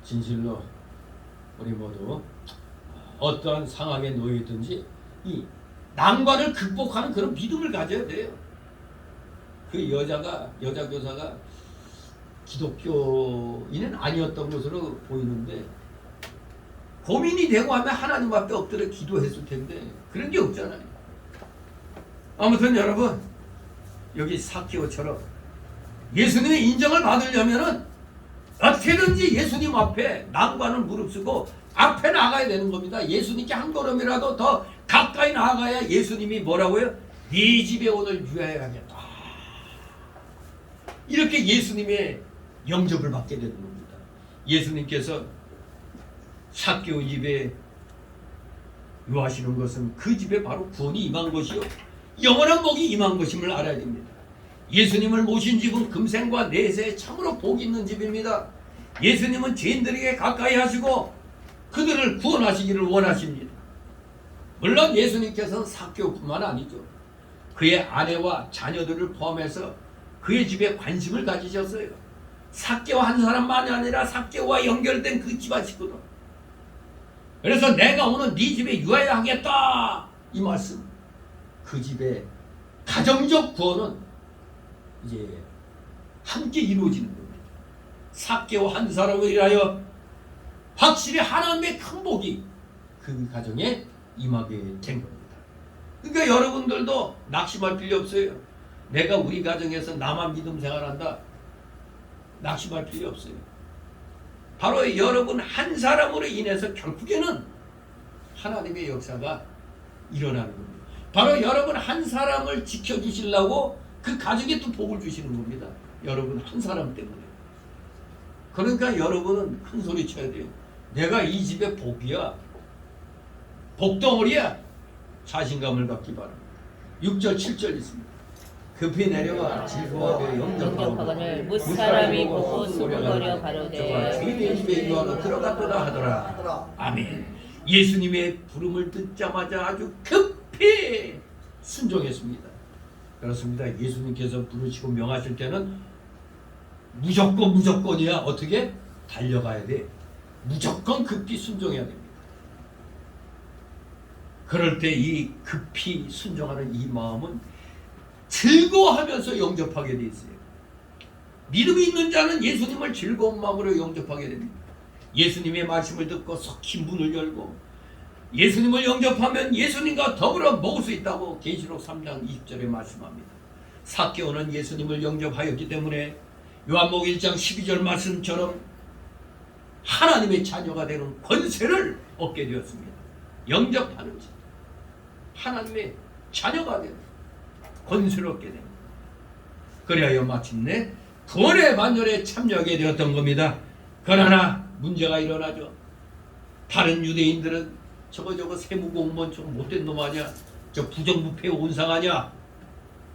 진실로 우리 모두 어떠한 상황에 놓여있든지 이 난관을 극복하는 그런 믿음을 가져야 돼요. 그 여자 교사가 기독교인은 아니었던 것으로 보이는데 고민이 되고 하면 하나님 앞에 엎드려 기도했을 텐데 그런 게 없잖아요. 아무튼 여러분 여기 삭개오처럼 예수님의 인정을 받으려면은 어떻게든지 예수님 앞에 난관을 무릅쓰고 앞에 나가야 되는 겁니다. 예수님께 한 걸음이라도 더 가까이 나아가야 예수님이 뭐라고요? 네 집에 오늘 유하여야겠다. 이렇게 예수님의 영접을 받게 되는 겁니다. 예수님께서 삭개오 집에 유하시는 것은 그 집에 바로 구원이 임한 것이요 영원한 복이 임한 것임을 알아야 됩니다. 예수님을 모신 집은 금생과 내세에 참으로 복이 있는 집입니다. 예수님은 죄인들에게 가까이 하시고 그들을 구원하시기를 원하십니다. 물론 예수님께서는 삭개오뿐만 아니죠. 그의 아내와 자녀들을 포함해서 그의 집에 관심을 가지셨어요. 삭개오 한 사람만이 아니라 삭개오와 연결된 그 집안 식구들. 그래서 내가 오늘 네 집에 유하여 하겠다 이 말씀. 그 집의 가정적 구원은 이제 함께 이루어지는 겁니다. 삭개오 한 사람을 위하여 확실히 하나님의 큰 복이 그 가정에 임하게 된 겁니다. 그러니까 여러분들도 낙심할 필요 없어요. 내가 우리 가정에서 나만 믿음 생활한다. 낙심할 필요 없어요. 바로 여러분 한 사람으로 인해서 결국에는 하나님의 역사가 일어나는 겁니다. 바로 여러분 한 사람을 지켜주시려고 그 가족에 또 복을 주시는 겁니다. 여러분 한 사람 때문에. 그러니까 여러분은 큰 소리 쳐야 돼요. 내가 이 집의 복이야. 복덩어리야. 자신감을 갖기 바랍니다. 6절 7절 있습니다. 급히 내려와 즐거워하며 영접하거늘 무사람이 보고 수군거려 가로되 주인의 집에 유하러 들어갔도다 하더라. 아멘. 예수님의 부름을 듣자마자 아주 급히 순종했습니다. 그렇습니다. 예수님께서 부르시고 명하실 때는 무조건이야. 어떻게? 달려가야 돼. 무조건 급히 순종해야 됩니다. 그럴 때 이 급히 순종하는 이 마음은 즐거워하면서 영접하게 돼 있어요. 믿음이 있는 자는 예수님을 즐거운 마음으로 영접하게 됩니다. 예수님의 말씀을 듣고 속히 문을 열고 예수님을 영접하면 예수님과 더불어 먹을 수 있다고 계시록 3장 20절에 말씀합니다. 삭개오는 예수님을 영접하였기 때문에 요한복음 1장 12절 말씀처럼 하나님의 자녀가 되는 권세를 얻게 되었습니다. 영접하는 자, 하나님의 자녀가 되는 권세를 얻게 됩니다. 그래야 마침내 구원의 만전에 참여하게 되었던 겁니다. 그러나 문제가 일어나죠. 다른 유대인들은 저거 세무공무원 좀 못된 놈 아니야, 저 부정부패 온상 아니야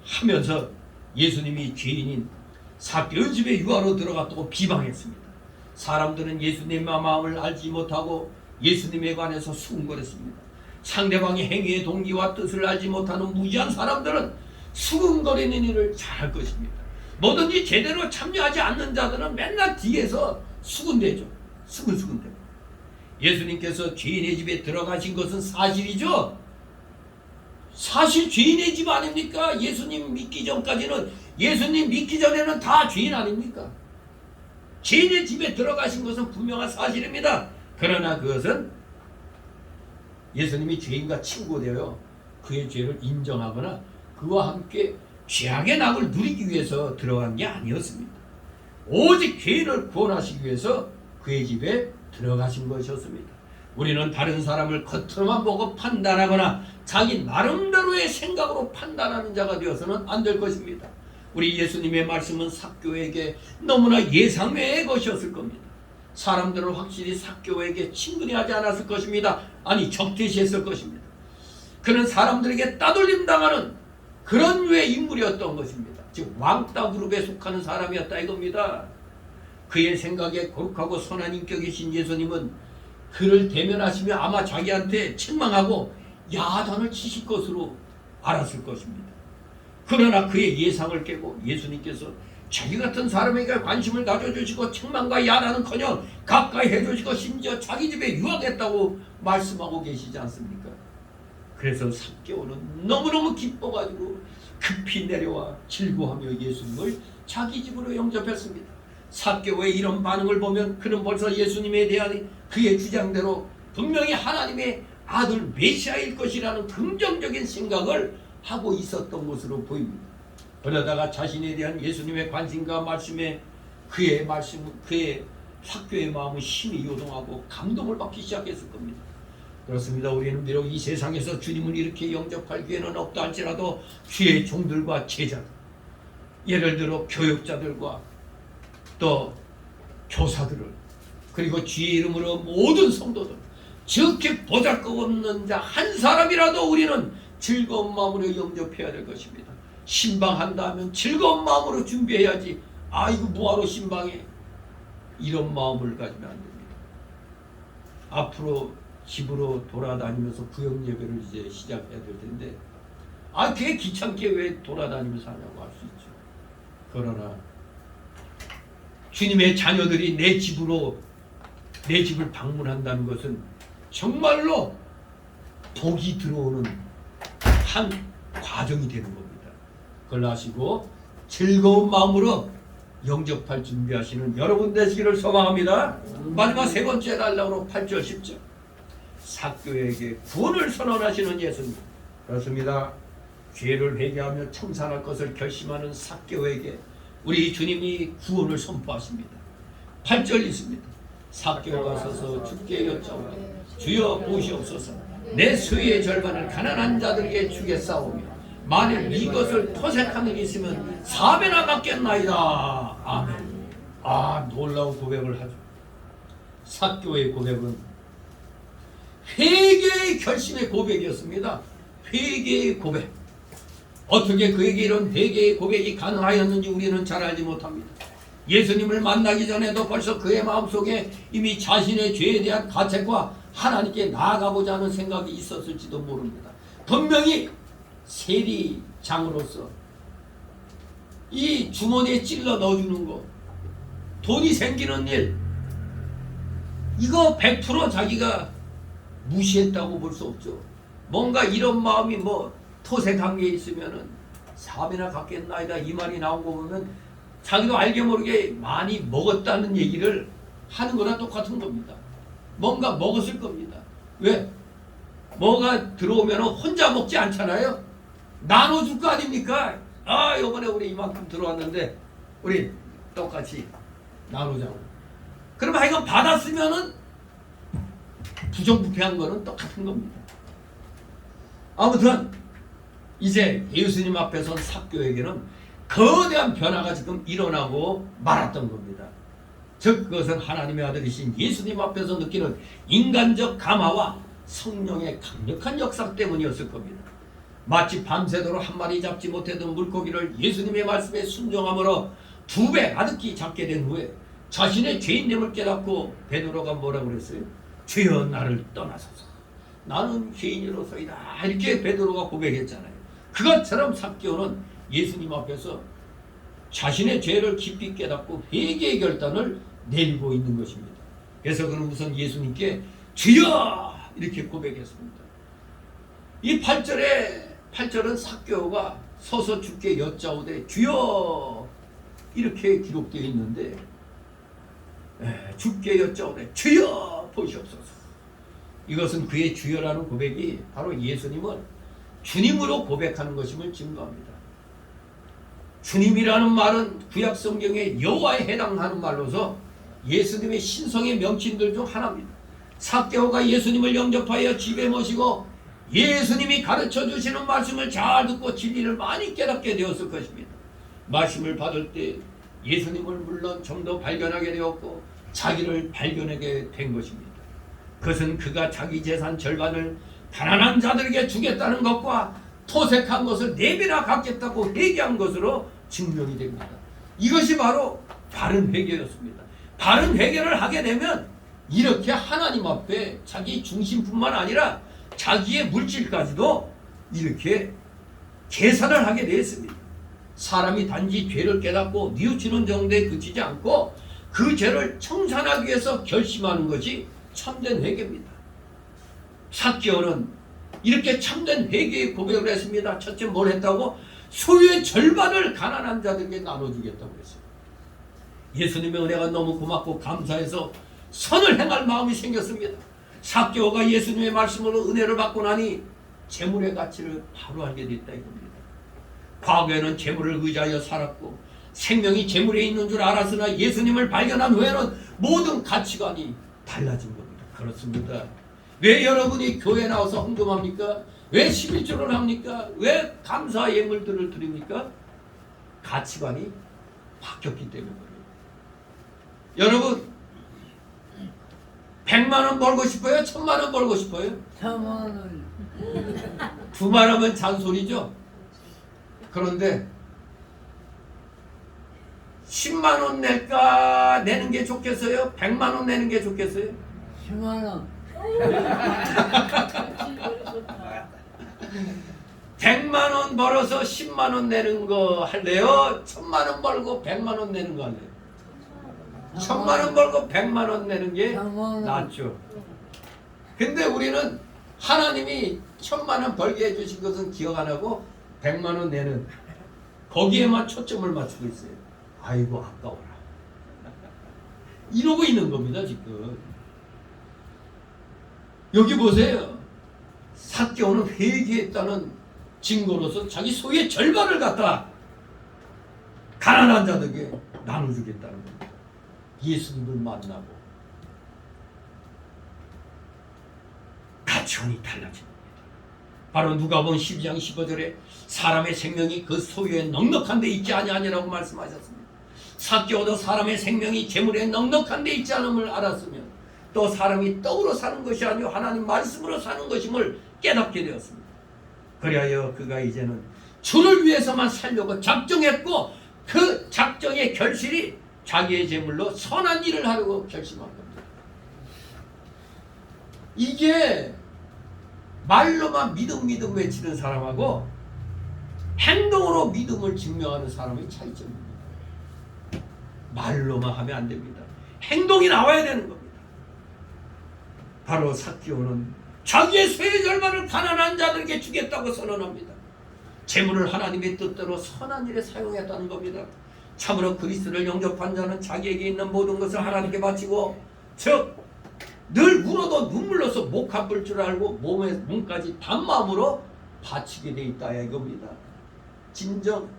하면서 예수님이 죄인인 삭개오 집에 유하로 들어갔다고 비방했습니다. 사람들은 예수님의 마음을 알지 못하고 예수님에 관해서 수군거렸습니다. 상대방의 행위의 동기와 뜻을 알지 못하는 무지한 사람들은 수군거리는 일을 잘할 것입니다. 뭐든지 제대로 참여하지 않는 자들은 맨날 뒤에서 수군대죠. 수군대고. 예수님께서 죄인의 집에 들어가신 것은 사실이죠. 사실 죄인의 집 아닙니까? 예수님 믿기 전까지는, 예수님 믿기 전에는 다 죄인 아닙니까? 죄인의 집에 들어가신 것은 분명한 사실입니다. 그러나 그것은 예수님이 죄인과 친구되어 그의 죄를 인정하거나 그와 함께 죄악의 낙을 누리기 위해서 들어간 게 아니었습니다. 오직 죄인을 구원하시기 위해서 그의 집에 들어가신 것이었습니다. 우리는 다른 사람을 겉으로만 보고 판단하거나 자기 나름대로의 생각으로 판단하는 자가 되어서는 안 될 것입니다. 우리 예수님의 말씀은 삭개오에게 너무나 예상외의 것이었을 겁니다. 사람들은 확실히 삭개오에게 친근해하지 않았을 것입니다. 아니, 적대시했을 것입니다. 그는 사람들에게 따돌림 당하는 그런 류의 인물이었던 것입니다. 즉 왕따 그룹에 속하는 사람이었다 이겁니다. 그의 생각에 거룩하고 선한 인격이신 예수님은 그를 대면하시며 아마 자기한테 책망하고 야단을 치실 것으로 알았을 것입니다. 그러나 그의 예상을 깨고 예수님께서 자기 같은 사람에게 관심을 가져주시고 책망과 야단은커녕 가까이 해주시고 심지어 자기 집에 유학했다고 말씀하고 계시지 않습니까? 그래서 삭개오는 너무너무 기뻐가지고 급히 내려와 즐거워하며 예수님을 자기 집으로 영접했습니다. 삭개오의 이런 반응을 보면 그는 벌써 예수님에 대한 그의 주장대로 분명히 하나님의 아들 메시아일 것이라는 긍정적인 생각을 하고 있었던 것으로 보입니다. 그러다가 자신에 대한 예수님의 관심과 말씀에 그의 삭개오의 마음은 심히 요동하고 감동을 받기 시작했을 겁니다. 그렇습니다. 우리는 비록 이 세상에서 주님을 이렇게 영접할 기회는 없다 할지라도 주의 종들과 제자들, 예를 들어 교육자들과 또 교사들을, 그리고 주의 이름으로 모든 성도들, 적게 보잘것없는 자 한 사람이라도 우리는 즐거운 마음으로 영접해야 될 것입니다. 신방한다 하면 즐거운 마음으로 준비해야지, 이거 뭐하러 신방해, 이런 마음을 가지면 안 됩니다. 앞으로 집으로 돌아다니면서 구역 예배를 이제 시작해야 될 텐데, 그게 귀찮게 왜 돌아다니면서 하냐고 할 수 있죠. 그러나 주님의 자녀들이 내 집을 방문한다는 것은 정말로 복이 들어오는 한 과정이 되는 겁니다. 그걸 아시고 즐거운 마음으로 영접할 준비하시는 여러분 되시기를 소망합니다. 마지막 세 번째 달락으로 8절 10절. 삭개오에게 구원을 선언하시는 예수님. 그렇습니다. 죄를 회개하며 청산할 것을 결심하는 삭개오에게 우리 주님이 구원을 선포하십니다. 8절 있습니다. 삭개오가 서서 주께 여쭤오되 주여 보시옵소서 내 수의 절반을 가난한 자들에게 주겠사오며 만일 이것을 토색하는 일 있으면 4배나 갚겠나이다. 아멘. 아, 놀라운 고백을 하죠. 삭개오의 고백은 회개의 결심의 고백이었습니다. 회개의 고백. 어떻게 그에게 이런 회개의 고백이 가능하였는지 우리는 잘 알지 못합니다. 예수님을 만나기 전에도 벌써 그의 마음속에 이미 자신의 죄에 대한 가책과 하나님께 나아가고자 하는 생각이 있었을지도 모릅니다. 분명히 세리장으로서 이 주머니에 찔러 넣어주는 거, 돈이 생기는 일, 이거 100% 자기가 무시했다고 볼 수 없죠. 뭔가 이런 마음이 뭐 토색한 게 있으면은 4배나 갚겠나이다 이 말이 나온 거 보면 자기도 알게 모르게 많이 먹었다는 얘기를 하는 거랑 똑같은 겁니다. 뭔가 먹었을 겁니다. 왜? 뭐가 들어오면 혼자 먹지 않잖아요. 나눠줄 거 아닙니까? 아, 이번에 우리 이만큼 들어왔는데 우리 똑같이 나누자고. 그러면 이거 받았으면은 부정부패한 거는 똑같은 겁니다. 아무튼 이제 예수님 앞에 선 삭개오에게는 거대한 변화가 지금 일어나고 말았던 겁니다. 즉 그것은 하나님의 아들이신 예수님 앞에서 느끼는 인간적 감화와 성령의 강력한 역사 때문이었을 겁니다. 마치 밤새도록 한 마리 잡지 못했던 물고기를 예수님의 말씀에 순종함으로 2배 가득히 잡게 된 후에 자신의 죄인됨을 깨닫고 베드로가 뭐라고 그랬어요? 주여 나를 떠나소서 나는 죄인으로서이다 이렇게 베드로가 고백했잖아요. 그것처럼 삭개오는 예수님 앞에서 자신의 죄를 깊이 깨닫고 회개의 결단을 내리고 있는 것입니다. 그래서 그는 우선 예수님께 주여 이렇게 고백했습니다. 이 8절은 삭개오가 서서 주께 여짜오되 주여 이렇게 기록되어 있는데 주께 여짜오되 주여 보시옵소서. 이것은 그의 주여라는 고백이 바로 예수님을 주님으로 고백하는 것임을 증거합니다. 주님이라는 말은 구약 성경의 여호와에 해당하는 말로서 예수님의 신성의 명칭들 중 하나입니다. 삭개오가 예수님을 영접하여 집에 모시고 예수님이 가르쳐 주시는 말씀을 잘 듣고 진리를 많이 깨닫게 되었을 것입니다. 말씀을 받을 때 예수님을 물론 좀 더 발견하게 되었고 자기를 발견하게 된 것입니다. 그것은 그가 자기 재산 절반을 가난한 자들에게 주겠다는 것과 토색한 것을 4배나 갚겠다고 회개한 것으로 증명이 됩니다. 이것이 바로 바른 회개였습니다. 바른 회개를 하게 되면 이렇게 하나님 앞에 자기 중심뿐만 아니라 자기의 물질까지도 이렇게 계산을 하게 되었습니다. 사람이 단지 죄를 깨닫고 뉘우치는 정도에 그치지 않고 그 죄를 청산하기 위해서 결심하는 것이 참된 회개입니다. 삭개오는 이렇게 참된 회개의 고백을 했습니다. 첫째 뭘 했다고? 소유의 절반을 가난한 자들에게 나눠주겠다고 했어요. 예수님의 은혜가 너무 고맙고 감사해서 선을 행할 마음이 생겼습니다. 삭개오가 예수님의 말씀으로 은혜를 받고 나니 재물의 가치를 바로 알게 됐다 이겁니다. 과거에는 재물을 의지하여 살았고 생명이 재물에 있는 줄 알았으나 예수님을 발견한 후에는 모든 가치관이 달라진 겁니다. 그렇습니다. 왜 여러분이 교회에 나와서 헌금합니까? 왜 11조를 합니까? 왜 감사 예물들을 드립니까? 가치관이 바뀌었기 때문이에요. 여러분 100만 원 벌고 싶어요? 1000만 원 벌고 싶어요? 1000만 원. 2만 원은 잔소리죠. 그런데 10만 원 낼까 내는 게 좋겠어요? 100만 원 내는 게 좋겠어요? 10만 원. 100만 원 벌어서 10만 원 내는 거 할래요? 1000만 원 벌고 100만 원 내는 거 할래요? 1000만 원 벌고 100만 원 내는 게 낫죠. 근데 우리는 하나님이 1000만 원 벌게 해주신 것은 기억 안 하고 100만 원 내는 거기에만 초점을 맞추고 있어요. 아이고 아까워라. 이러고 있는 겁니다 지금. 여기 보세요. 삭개오는 회개했다는 증거로서 자기 소유의 절반을 갖다 가난한 자들에게 나눠주겠다는 겁니다. 예수님을 만나고 가치관이 달라집니다. 바로 누가복음 12장 15절에 사람의 생명이 그 소유에 넉넉한 데 있지 아니하니라고 말씀하셨습니다. 삭개오도 사람의 생명이 재물에 넉넉한 데 있지 않음을 알았으면 또 사람이 떡으로 사는 것이 아니요 하나님 말씀으로 사는 것임을 깨닫게 되었습니다. 그리하여 그가 이제는 주를 위해서만 살려고 작정했고 그 작정의 결실이 자기의 재물로 선한 일을 하려고 결심한 겁니다. 이게 말로만 믿음 외치는 사람하고 행동으로 믿음을 증명하는 사람의 차이점입니다. 말로만 하면 안 됩니다. 행동이 나와야 되는 겁니다. 바로 삭개오는 자기의 소유의 절반을 가난한 자들에게 주겠다고 선언합니다. 재물을 하나님의 뜻대로 선한 일에 사용했다는 겁니다. 참으로 그리스도를 영접한 자는 자기에게 있는 모든 것을 하나님께 바치고 즉 늘 울어도 눈물로서 목 갚을 줄 알고 몸까지 단마음으로 바치게 돼 있다 이겁니다. 진정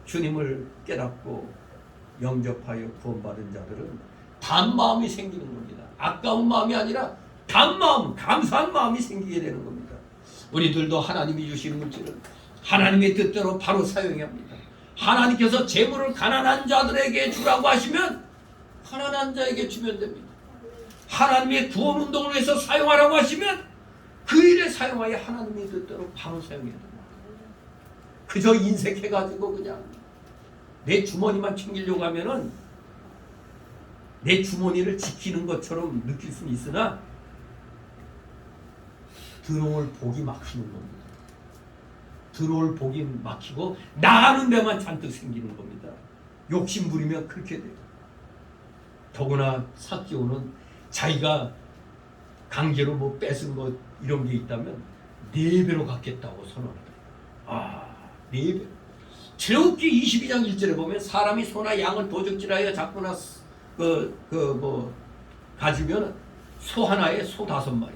주님을 깨닫고 영접하여 구원받은 자들은 단마음이 생기는 겁니다. 아까운 마음이 아니라 단마음, 감사한 마음이 생기게 되는 겁니다. 우리들도 하나님이 주신 물질을 하나님의 뜻대로 바로 사용해야 합니다. 하나님께서 재물을 가난한 자들에게 주라고 하시면 가난한 자에게 주면 됩니다. 하나님의 구원 운동을 위해서 사용하라고 하시면 그 일에 사용하여 하나님의 뜻대로 바로 사용해야 됩니다. 그저 인색해가지고 그냥 내 주머니만 챙기려고 하면은 내 주머니를 지키는 것처럼 느낄 수는 있으나 들어올 복이 막히는 겁니다. 들어올 복이 막히고 나가는 데만 잔뜩 생기는 겁니다. 욕심 부리면 그렇게 돼요. 더구나 삭개오는 자기가 강제로 뭐 뺏은 것 이런 게 있다면 4배로 갚겠다고 선언합니다. 4배. 출애굽기 22장 1절에 보면 사람이 소나 양을 도적질하여 잡거나 가지면 소 하나에 소 5마리,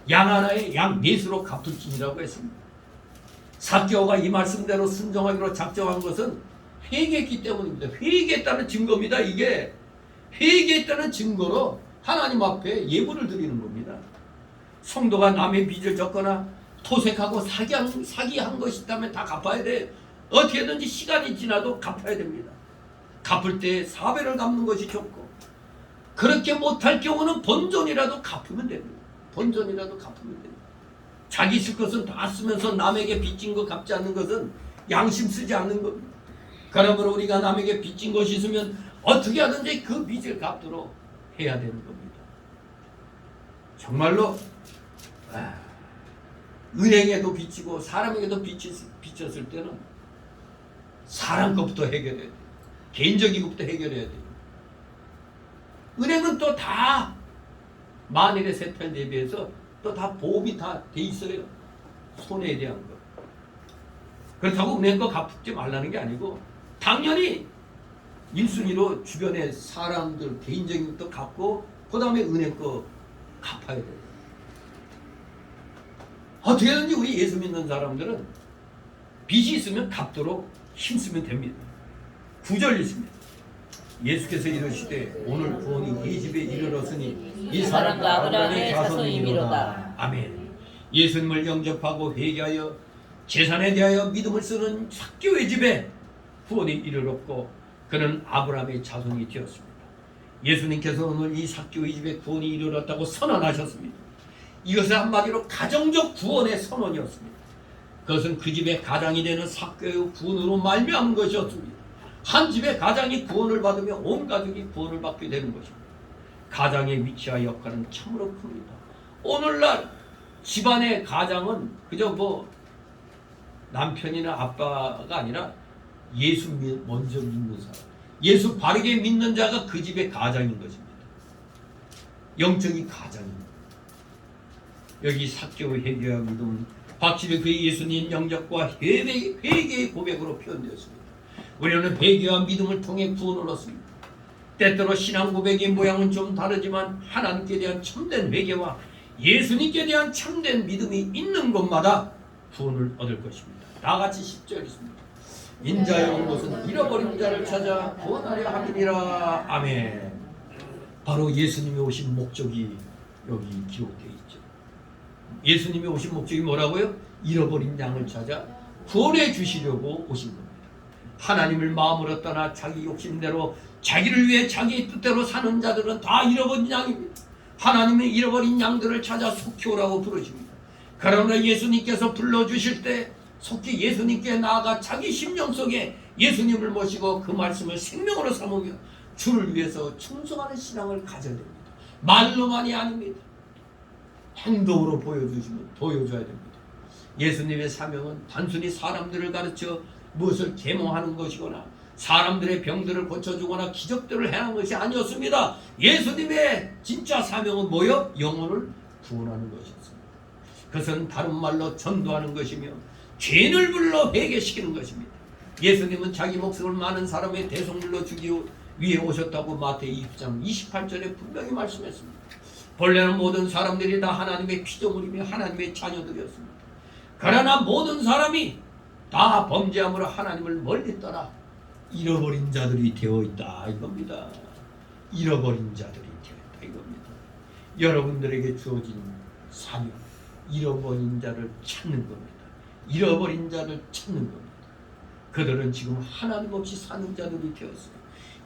양 하나에 양 4수로 갚을지니라고 했습니다. 삭개오가 이 말씀대로 순종하기로 작정한 것은 회개했기 때문입니다. 회개했다는 증거입니다. 이게 회개했다는 증거로 하나님 앞에 예물을 드리는 겁니다. 성도가 남의 빚을 졌거나 토색하고 사기한 것이 있다면 다 갚아야 돼. 어떻게든지 시간이 지나도 갚아야 됩니다. 갚을 때 4배를 갚는 것이 좋고 그렇게 못할 경우는 본전이라도 갚으면 됩니다. 본전이라도 갚으면 됩니다. 자기 쓸 것은 다 쓰면서 남에게 빚진 거 갚지 않는 것은 양심 쓰지 않는 겁니다. 그러므로 우리가 남에게 빚진 것이 있으면 어떻게 하든지 그 빚을 갚도록 해야 되는 겁니다. 정말로 은행에도 빚지고 사람에게도 빚졌을 때는 사람 것부터 해결해야 돼요. 개인적인 것부터 해결해야 돼요. 은행은 또 다 만일의 세탈 대비해서 또 다 보험이 다 돼 있어요. 손해에 대한 거. 그렇다고 은행 거 갚지 말라는 게 아니고 당연히 1순위로 주변의 사람들 개인적인 것도 갚고 그 다음에 은행 거 갚아야 돼요. 어떻게든지 우리 예수 믿는 사람들은 빚이 있으면 갚도록 힘쓰면 됩니다. 9절 있습니다. 예수께서 이르시되 오늘 구원이 이 집에 이르렀으니 이 사람과 아브라함의 자손이미로다. 아멘. 예수님을 영접하고 회개하여 재산에 대하여 믿음을 쓰는 삭개오의 집에 구원이 이르렀고 그는 아브라함의 자손이 되었습니다. 예수님께서 오늘 이 삭개오의 집에 구원이 이르렀다고 선언하셨습니다. 이것은 한마디로 가정적 구원의 선언이었습니다. 그것은 그 집의 가장이 되는 삭개오의 구원으로 말미암은 것이었습니다. 한 집의 가장이 구원을 받으면 온 가족이 구원을 받게 되는 것입니다. 가장의 위치와 역할은 참으로 큽니다. 오늘날 집안의 가장은 그저 뭐 남편이나 아빠가 아니라 예수 먼저 믿는 사람, 예수 바르게 믿는 자가 그 집의 가장인 것입니다. 영적인 가장입니다. 여기 삭개오 회개와 믿음은 확실히 그의 예수님 영접과 회개의 고백으로 표현되었습니다. 우리는 회개와 믿음을 통해 구원을 얻습니다. 때때로 신앙 고백의 모양은 좀 다르지만 하나님께 대한 참된 회개와 예수님께 대한 참된 믿음이 있는 곳마다 구원을 얻을 것입니다. 다같이 10절 있습니다. 인자의 온 곳은 잃어버린 자를 찾아 구원하려 함이니라. 아멘. 바로 예수님이 오신 목적이 여기 기록되어 있죠. 예수님이 오신 목적이 뭐라고요? 잃어버린 양을 찾아 구원해 주시려고 오신 겁니다. 하나님을 마음으로 떠나 자기 욕심대로 자기를 위해 자기 뜻대로 사는 자들은 다 잃어버린 양입니다. 하나님의 잃어버린 양들을 찾아 속히 오라고 부르십니다. 그러나 예수님께서 불러주실 때 속히 예수님께 나아가 자기 심령 속에 예수님을 모시고 그 말씀을 생명으로 삼으며 주를 위해서 충성하는 신앙을 가져야 됩니다. 말로만이 아닙니다. 행동으로 보여줘야 됩니다. 예수님의 사명은 단순히 사람들을 가르쳐 무엇을 계몽하는 것이거나 사람들의 병들을 고쳐주거나 기적들을 행한 것이 아니었습니다. 예수님의 진짜 사명은 뭐요? 영혼을 구원하는 것이었습니다. 그것은 다른 말로 전도하는 것이며 죄인을 불러 회개시키는 것입니다. 예수님은 자기 목숨을 많은 사람의 대속물로 주기 위해 오셨다고 마태복음 20장 28절에 분명히 말씀했습니다. 본래는 모든 사람들이 다 하나님의 피조물이며 하나님의 자녀들이었습니다. 그러나 모든 사람이 다 범죄함으로 하나님을 멀리 떠나 잃어버린 자들이 되어 있다 이겁니다. 잃어버린 자들이 되어 있다 이겁니다. 여러분들에게 주어진 사명, 잃어버린 자를 찾는 겁니다. 잃어버린 자를 찾는 겁니다. 그들은 지금 하나님 없이 사는 자들이 되었어요.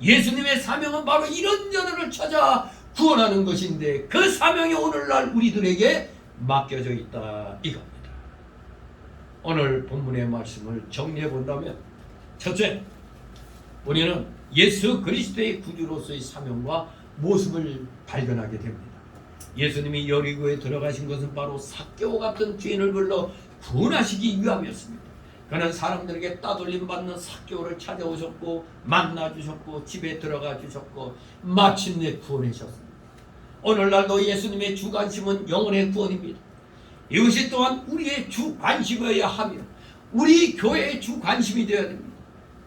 예수님의 사명은 바로 이런 자들을 찾아 구원하는 것인데 그 사명이 오늘날 우리들에게 맡겨져 있다 이겁니다. 오늘 본문의 말씀을 정리해 본다면, 첫째, 우리는 예수 그리스도의 구주로서의 사명과 모습을 발견하게 됩니다. 예수님이 여리고에 들어가신 것은 바로 삭개오 같은 죄인을 불러 구원하시기 위함이었습니다. 그는 사람들에게 따돌림 받는 삭개오를 찾아오셨고 만나주셨고 집에 들어가 주셨고 마침내 구원하셨습니다. 오늘날도 예수님의 주관심은 영혼의 구원입니다. 이것이 또한 우리의 주관심이어야 하며 우리 교회의 주관심이 되어야 됩니다.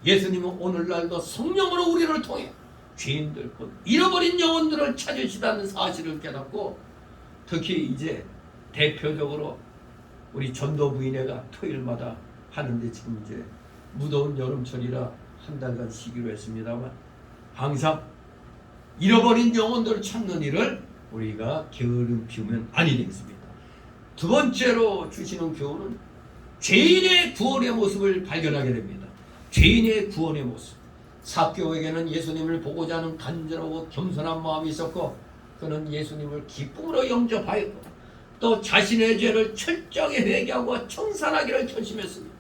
예수님은 오늘날도 성령으로 우리를 통해 죄인들, 잃어버린 영혼들을 찾으시다는 사실을 깨닫고 특히 이제 대표적으로 우리 전도부인회가 토요일마다 하는데 지금 이제 무더운 여름철이라 한 달간 쉬기로 했습니다만 항상 잃어버린 영혼들을 찾는 일을 우리가 게으름 피우면 아니 되겠습니다. 두 번째로 주시는 교훈은 죄인의 구원의 모습을 발견하게 됩니다. 죄인의 구원의 모습. 삭개오에게는 예수님을 보고자 하는 간절하고 겸손한 마음이 있었고 그는 예수님을 기쁨으로 영접하였고 또 자신의 죄를 철저하게 회개하고 청산하기를 결심했습니다.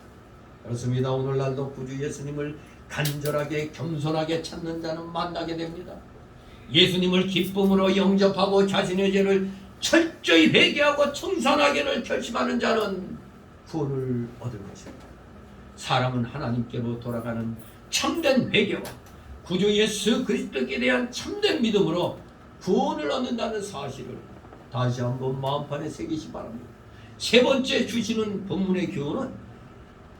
그렇습니다. 오늘날도 구주 예수님을 간절하게 겸손하게 찾는 자는 만나게 됩니다. 예수님을 기쁨으로 영접하고 자신의 죄를 철저히 회개하고 청산하기를 결심하는 자는 구원을 얻을 것입니다. 사람은 하나님께로 돌아가는 참된 회개와 구주 예수 그리스도께 대한 참된 믿음으로 구원을 얻는다는 사실을 다시 한번 마음판에 새기시 바랍니다. 세 번째 주시는 본문의 교훈은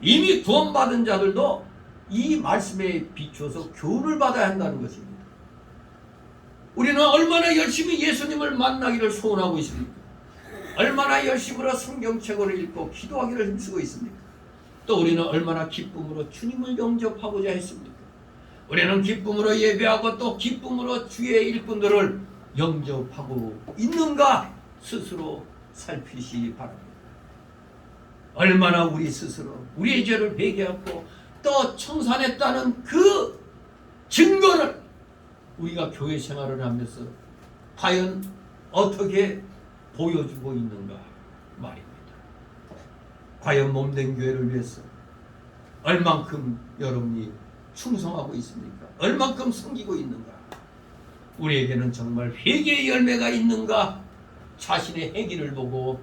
이미 구원받은 자들도 이 말씀에 비추어서 교훈을 받아야 한다는 것입니다. 우리는 얼마나 열심히 예수님을 만나기를 소원하고 있습니까? 얼마나 열심으로 성경책을 읽고 기도하기를 힘쓰고 있습니까? 또 우리는 얼마나 기쁨으로 주님을 영접하고자 했습니까? 우리는 기쁨으로 예배하고 또 기쁨으로 주의 일꾼들을 영접하고 있는가 스스로 살피시 바랍니다. 얼마나 우리 스스로 우리의 죄를 회개하고 또 청산했다는 그 증거를 우리가 교회 생활을 하면서 과연 어떻게 보여주고 있는가 말입니다. 과연 몸된 교회를 위해서 얼만큼 여러분이 충성하고 있습니까? 얼만큼 섬기고 있는가? 우리에게는 정말 회개의 열매가 있는가? 자신의 행위를 보고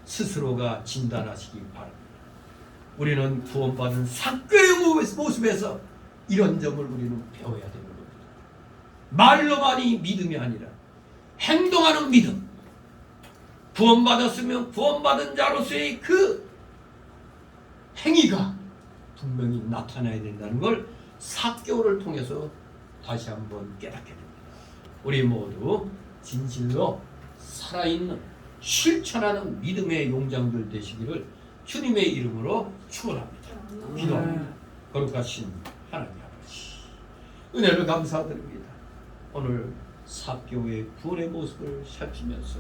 스스로가 진단하시기 바랍니다. 우리는 구원받은 삭개오의 모습에서 이런 점을 우리는 배워야 되는 겁니다. 말로만이 믿음이 아니라 행동하는 믿음. 구원받았으면 구원받은 자로서의 그 행위가 분명히 나타나야 된다는 걸 삭개오를 통해서 다시 한번 깨닫게 됩니다. 우리 모두 진실로 살아있는 실천하는 믿음의 용장들 되시기를 주님의 이름으로 축원합니다. 기도합니다. 거룩하신 하나님 아버지, 은혜를 감사드립니다. 오늘 사교의 구원의 모습을 살피면서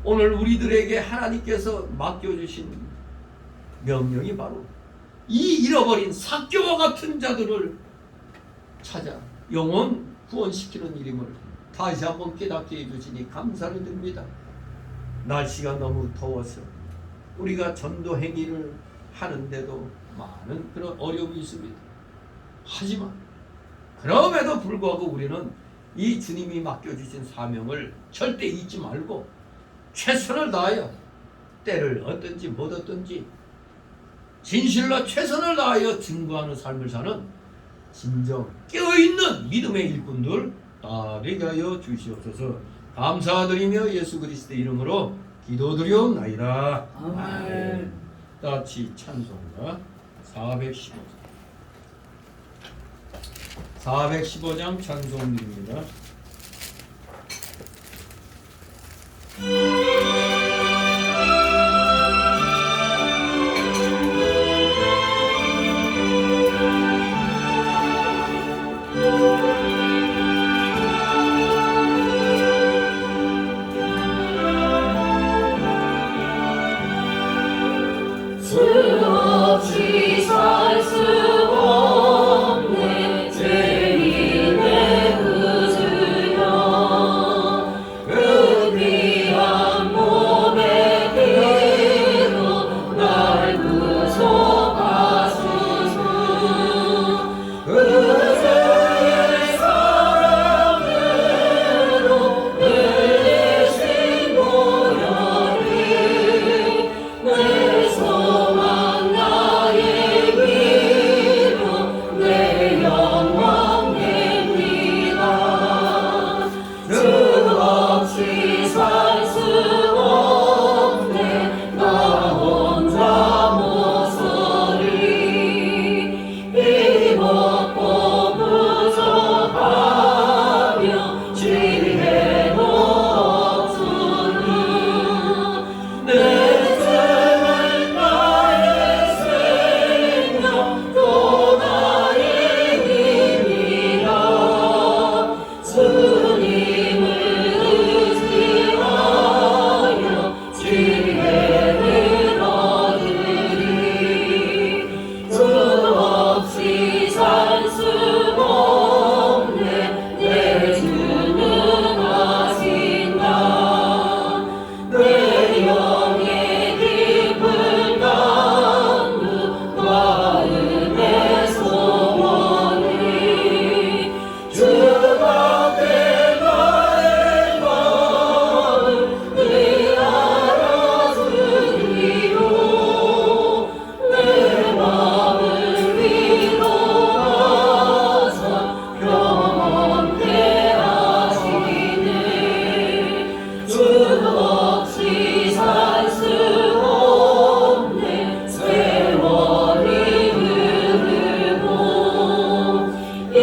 오늘 우리들에게 하나님께서 맡겨주신 명령이 바로 이 잃어버린 사교와 같은 자들을 찾아 영혼 구원시키는 일임을 다시 한번 깨닫게 해주시니 감사를 드립니다. 날씨가 너무 더워서 우리가 전도 행위를 하는데도 많은 그런 어려움이 있습니다. 하지만 그럼에도 불구하고 우리는 이 주님이 맡겨주신 사명을 절대 잊지 말고 최선을 다하여 때를 얻든지 못 얻든지 진실로 최선을 다하여 증거하는 삶을 사는 진정 깨어있는 믿음의 일꾼들 다 되게 하여 주시옵소서. 감사드리며 예수 그리스도의 이름으로 기도드리옵나이다. 아멘. 같이 찬송가 415장 찬송입니다. 수없이 살 수 없네 죄인의 구주여 그 귀한 몸의 피로 날 구속하소서 그 주의 사랑으로 흘리신 보혈이 내 소망 나의 위로 내 영광 됩니다. 주 없이 살 수 없네 나 혼자 모서리 힘없고 부족하며 지혜도 없으나 내 주는 나의 생명 또 나의 힘이라 주님을 의지하여 지혜를 얻으리 주 없이 살 수 없네 내 주는 아신다 내 영의 깊은 강물 마음의 소원이 주가 된 나의 마음을 알아주리요 내 마음을 위로하사 평온케 하시네 주 없이 살 수 없네 세월이 흐르고 이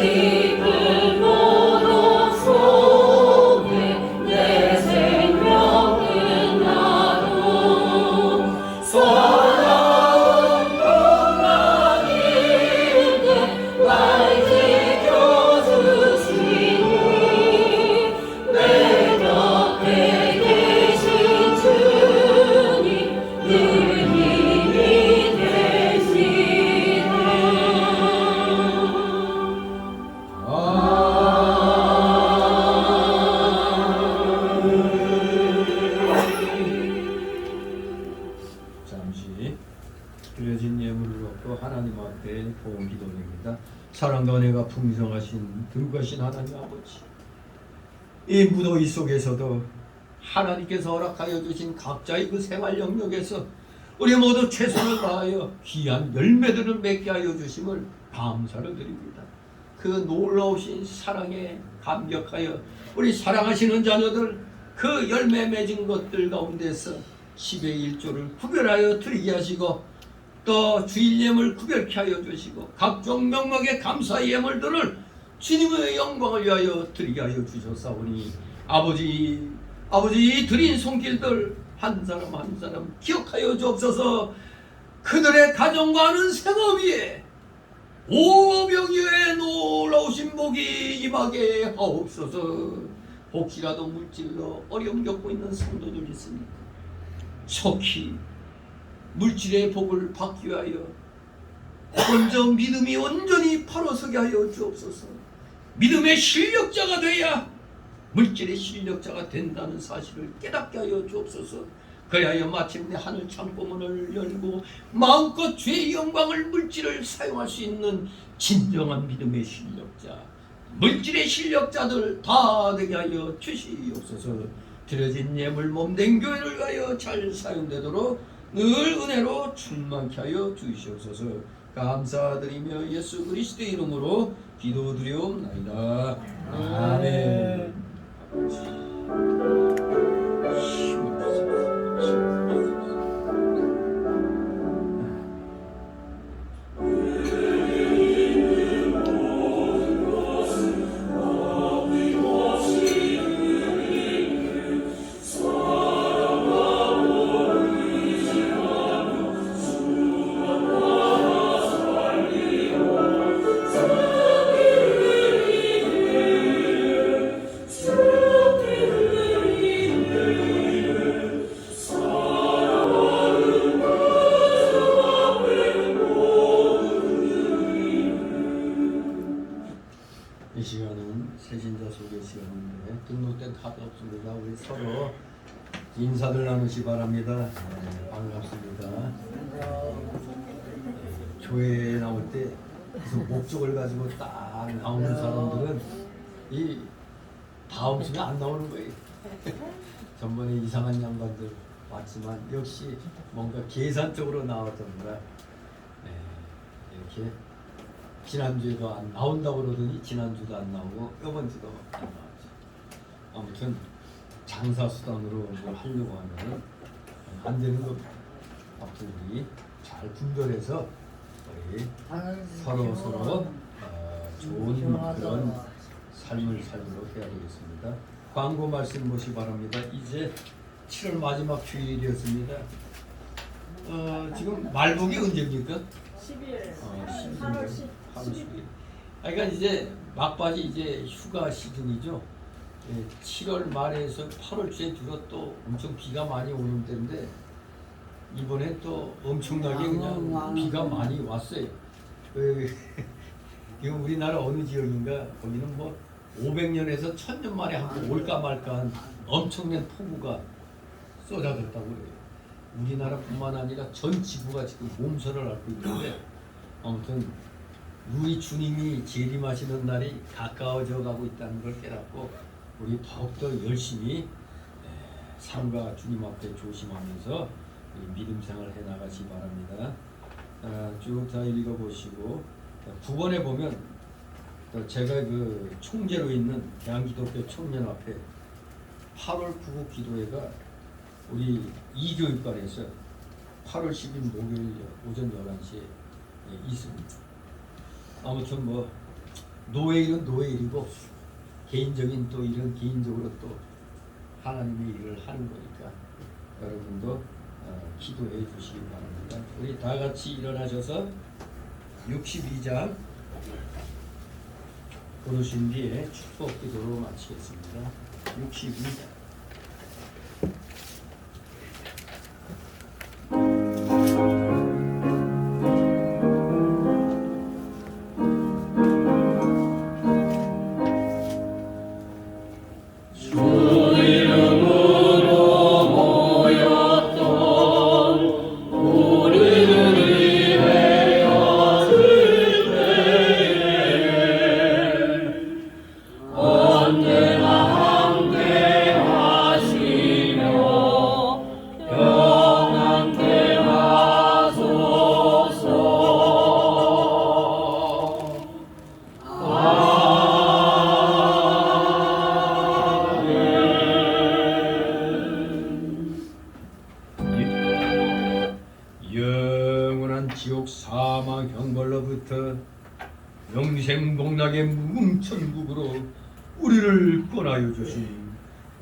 깊은 고독 속에 내 생명 끝나도 살아온 것만인데 날 지켜주시니 내 곁에 계신 주님 늘 힘이 되시네. 잠시 드려진 예물을 얻고 하나님 앞에 도움 기도드립니다. 사랑과 은혜가 풍성하신 들으신 하나님 아버지, 이 무더위 속에서도 하나님께서 허락하여 주신 각자의 그 생활 영역에서 우리 모두 최선을 다하여 귀한 열매들을 맺게 하여 주심을 감사를 드립니다. 그 놀라우신 사랑에 감격하여 우리 사랑하시는 자녀들 그 열매 맺은 것들 가운데서 10의 1조를 구별하여 드리게 하시고 또 주일 예물 구별케 하여 주시고 각종 명목의 감사 예물들을 주님의 영광을 위하여 드리게 하여 주셨사오니 아버지 아버지 드린 손길들 한 사람 한 사람 기억하여 주옵소서. 그들의 가정과는 생업 위에 오병이어의 놀라우신 복이 임하게 하옵소서. 혹시라도 물질로 어려움 겪고 있는 성도들 있으니까 속히 물질의 복을 받기 위하여 먼저 믿음이 온전히 바로서게 하여 주옵소서. 믿음의 실력자가 돼야 물질의 실력자가 된다는 사실을 깨닫게 하여 주옵소서. 그리하여 마침내 하늘 창고문을 열고 마음껏 주의 영광을 물질을 사용할 수 있는 진정한 믿음의 실력자, 물질의 실력자들 다 되게 하여 주시옵소서. 드려진 예물 몸된 교회를 위하여 잘 사용되도록 늘 은혜로 충만케 하여 주시옵소서. 감사드리며 예수 그리스도의 이름으로 기도드리옵나이다. 아멘. 이 시간은 새신자 소개 시간인데 등록된 카드 없습니다. 우리 서로 인사들 나누시 바랍니다. 네, 반갑습니다. 교회에 나올 때 무슨 목적을 가지고 딱 나오는 사람들은 이 다음 주에 안 나오는 거예요. 전번에 이상한 양반들 왔지만 역시 뭔가 계산적으로 나왔던가 네, 이렇게 지난주에도 안 나온다고 그러더니 지난주도 안 나오고 이번주도 안 나왔죠. 아무튼 장사수단으로 뭘 하려고 하면 안 되는 겁니다. 아무튼 우리 잘 분별해서 우리 서로 좋은 그런 삶을 살도록 해야 되겠습니다. 광고 말씀 보시 바랍니다. 이제 7월 마지막 주일이었습니다. 지금 말복이 언제입니까? 12일. 8월 10일. 그러니까 이제 막바지 이제 휴가 시즌이죠. 7월 말에서 8월 초에 들어 또 엄청 비가 많이 오는 때인데 이번에 또 엄청나게 그냥 비가 많이 왔어요. 지금 우리나라 어느 지역인가 거기는 뭐 500년에서 1000년 만에 한 번 올까 말까 한 엄청난 폭우가 쏟아졌다고 그래요. 우리나라뿐만 아니라 전 지구가 지금 몸살을 앓고 있는데 아무튼 우리 주님이 재림하시는 날이 가까워져 가고 있다는 걸 깨닫고 우리 더욱더 열심히 삶과 주님 앞에 조심하면서 믿음 생활 해나가시 바랍니다. 쭉 다 읽어보시고 9번에 보면 제가 그 총재로 있는 대한기독교 청년앞에 8월 9구 기도회가 우리 이교육관에서 8월 10일 목요일 오전 11시에 있습니다. 아무튼 뭐 노예일은 노예일이고 개인적인 또 일은 개인적으로 또 하나님의 일을 하는 거니까 여러분도 기도해 주시기 바랍니다. 우리 다 같이 일어나셔서 62장 고르신 뒤에 축복 기도로 마치겠습니다. 62장 영원한 지옥 사망 형벌로부터 영생 복락의 무궁천국으로 우리를 권하여 주신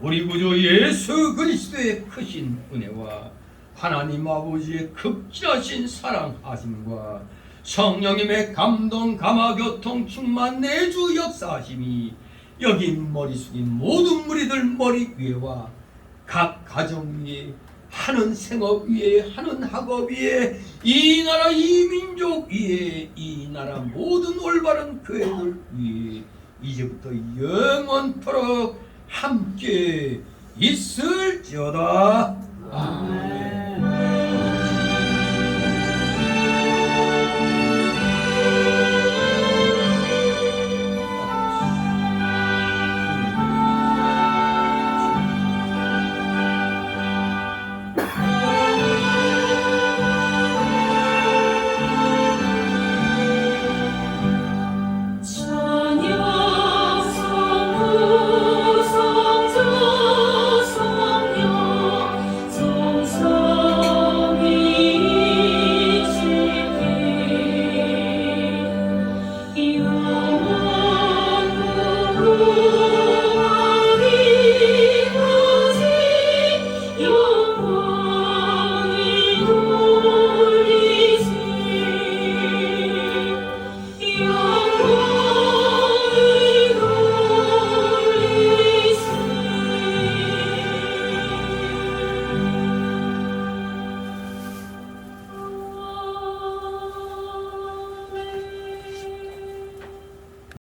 우리 구주 예수 그리스도의 크신 은혜와 하나님 아버지의 극진하신 사랑하심과 성령님의 감동 감화교통 충만 내주 역사하심이 여기 머리 숙인 모든 무리들 머리 위에와 각 가정 위에 하는 생업 위에 하는 학업 위에 이 나라 이 민족 위에 이 나라 모든 올바른 교회들 위에 이제부터 영원토록 함께 있을지어다.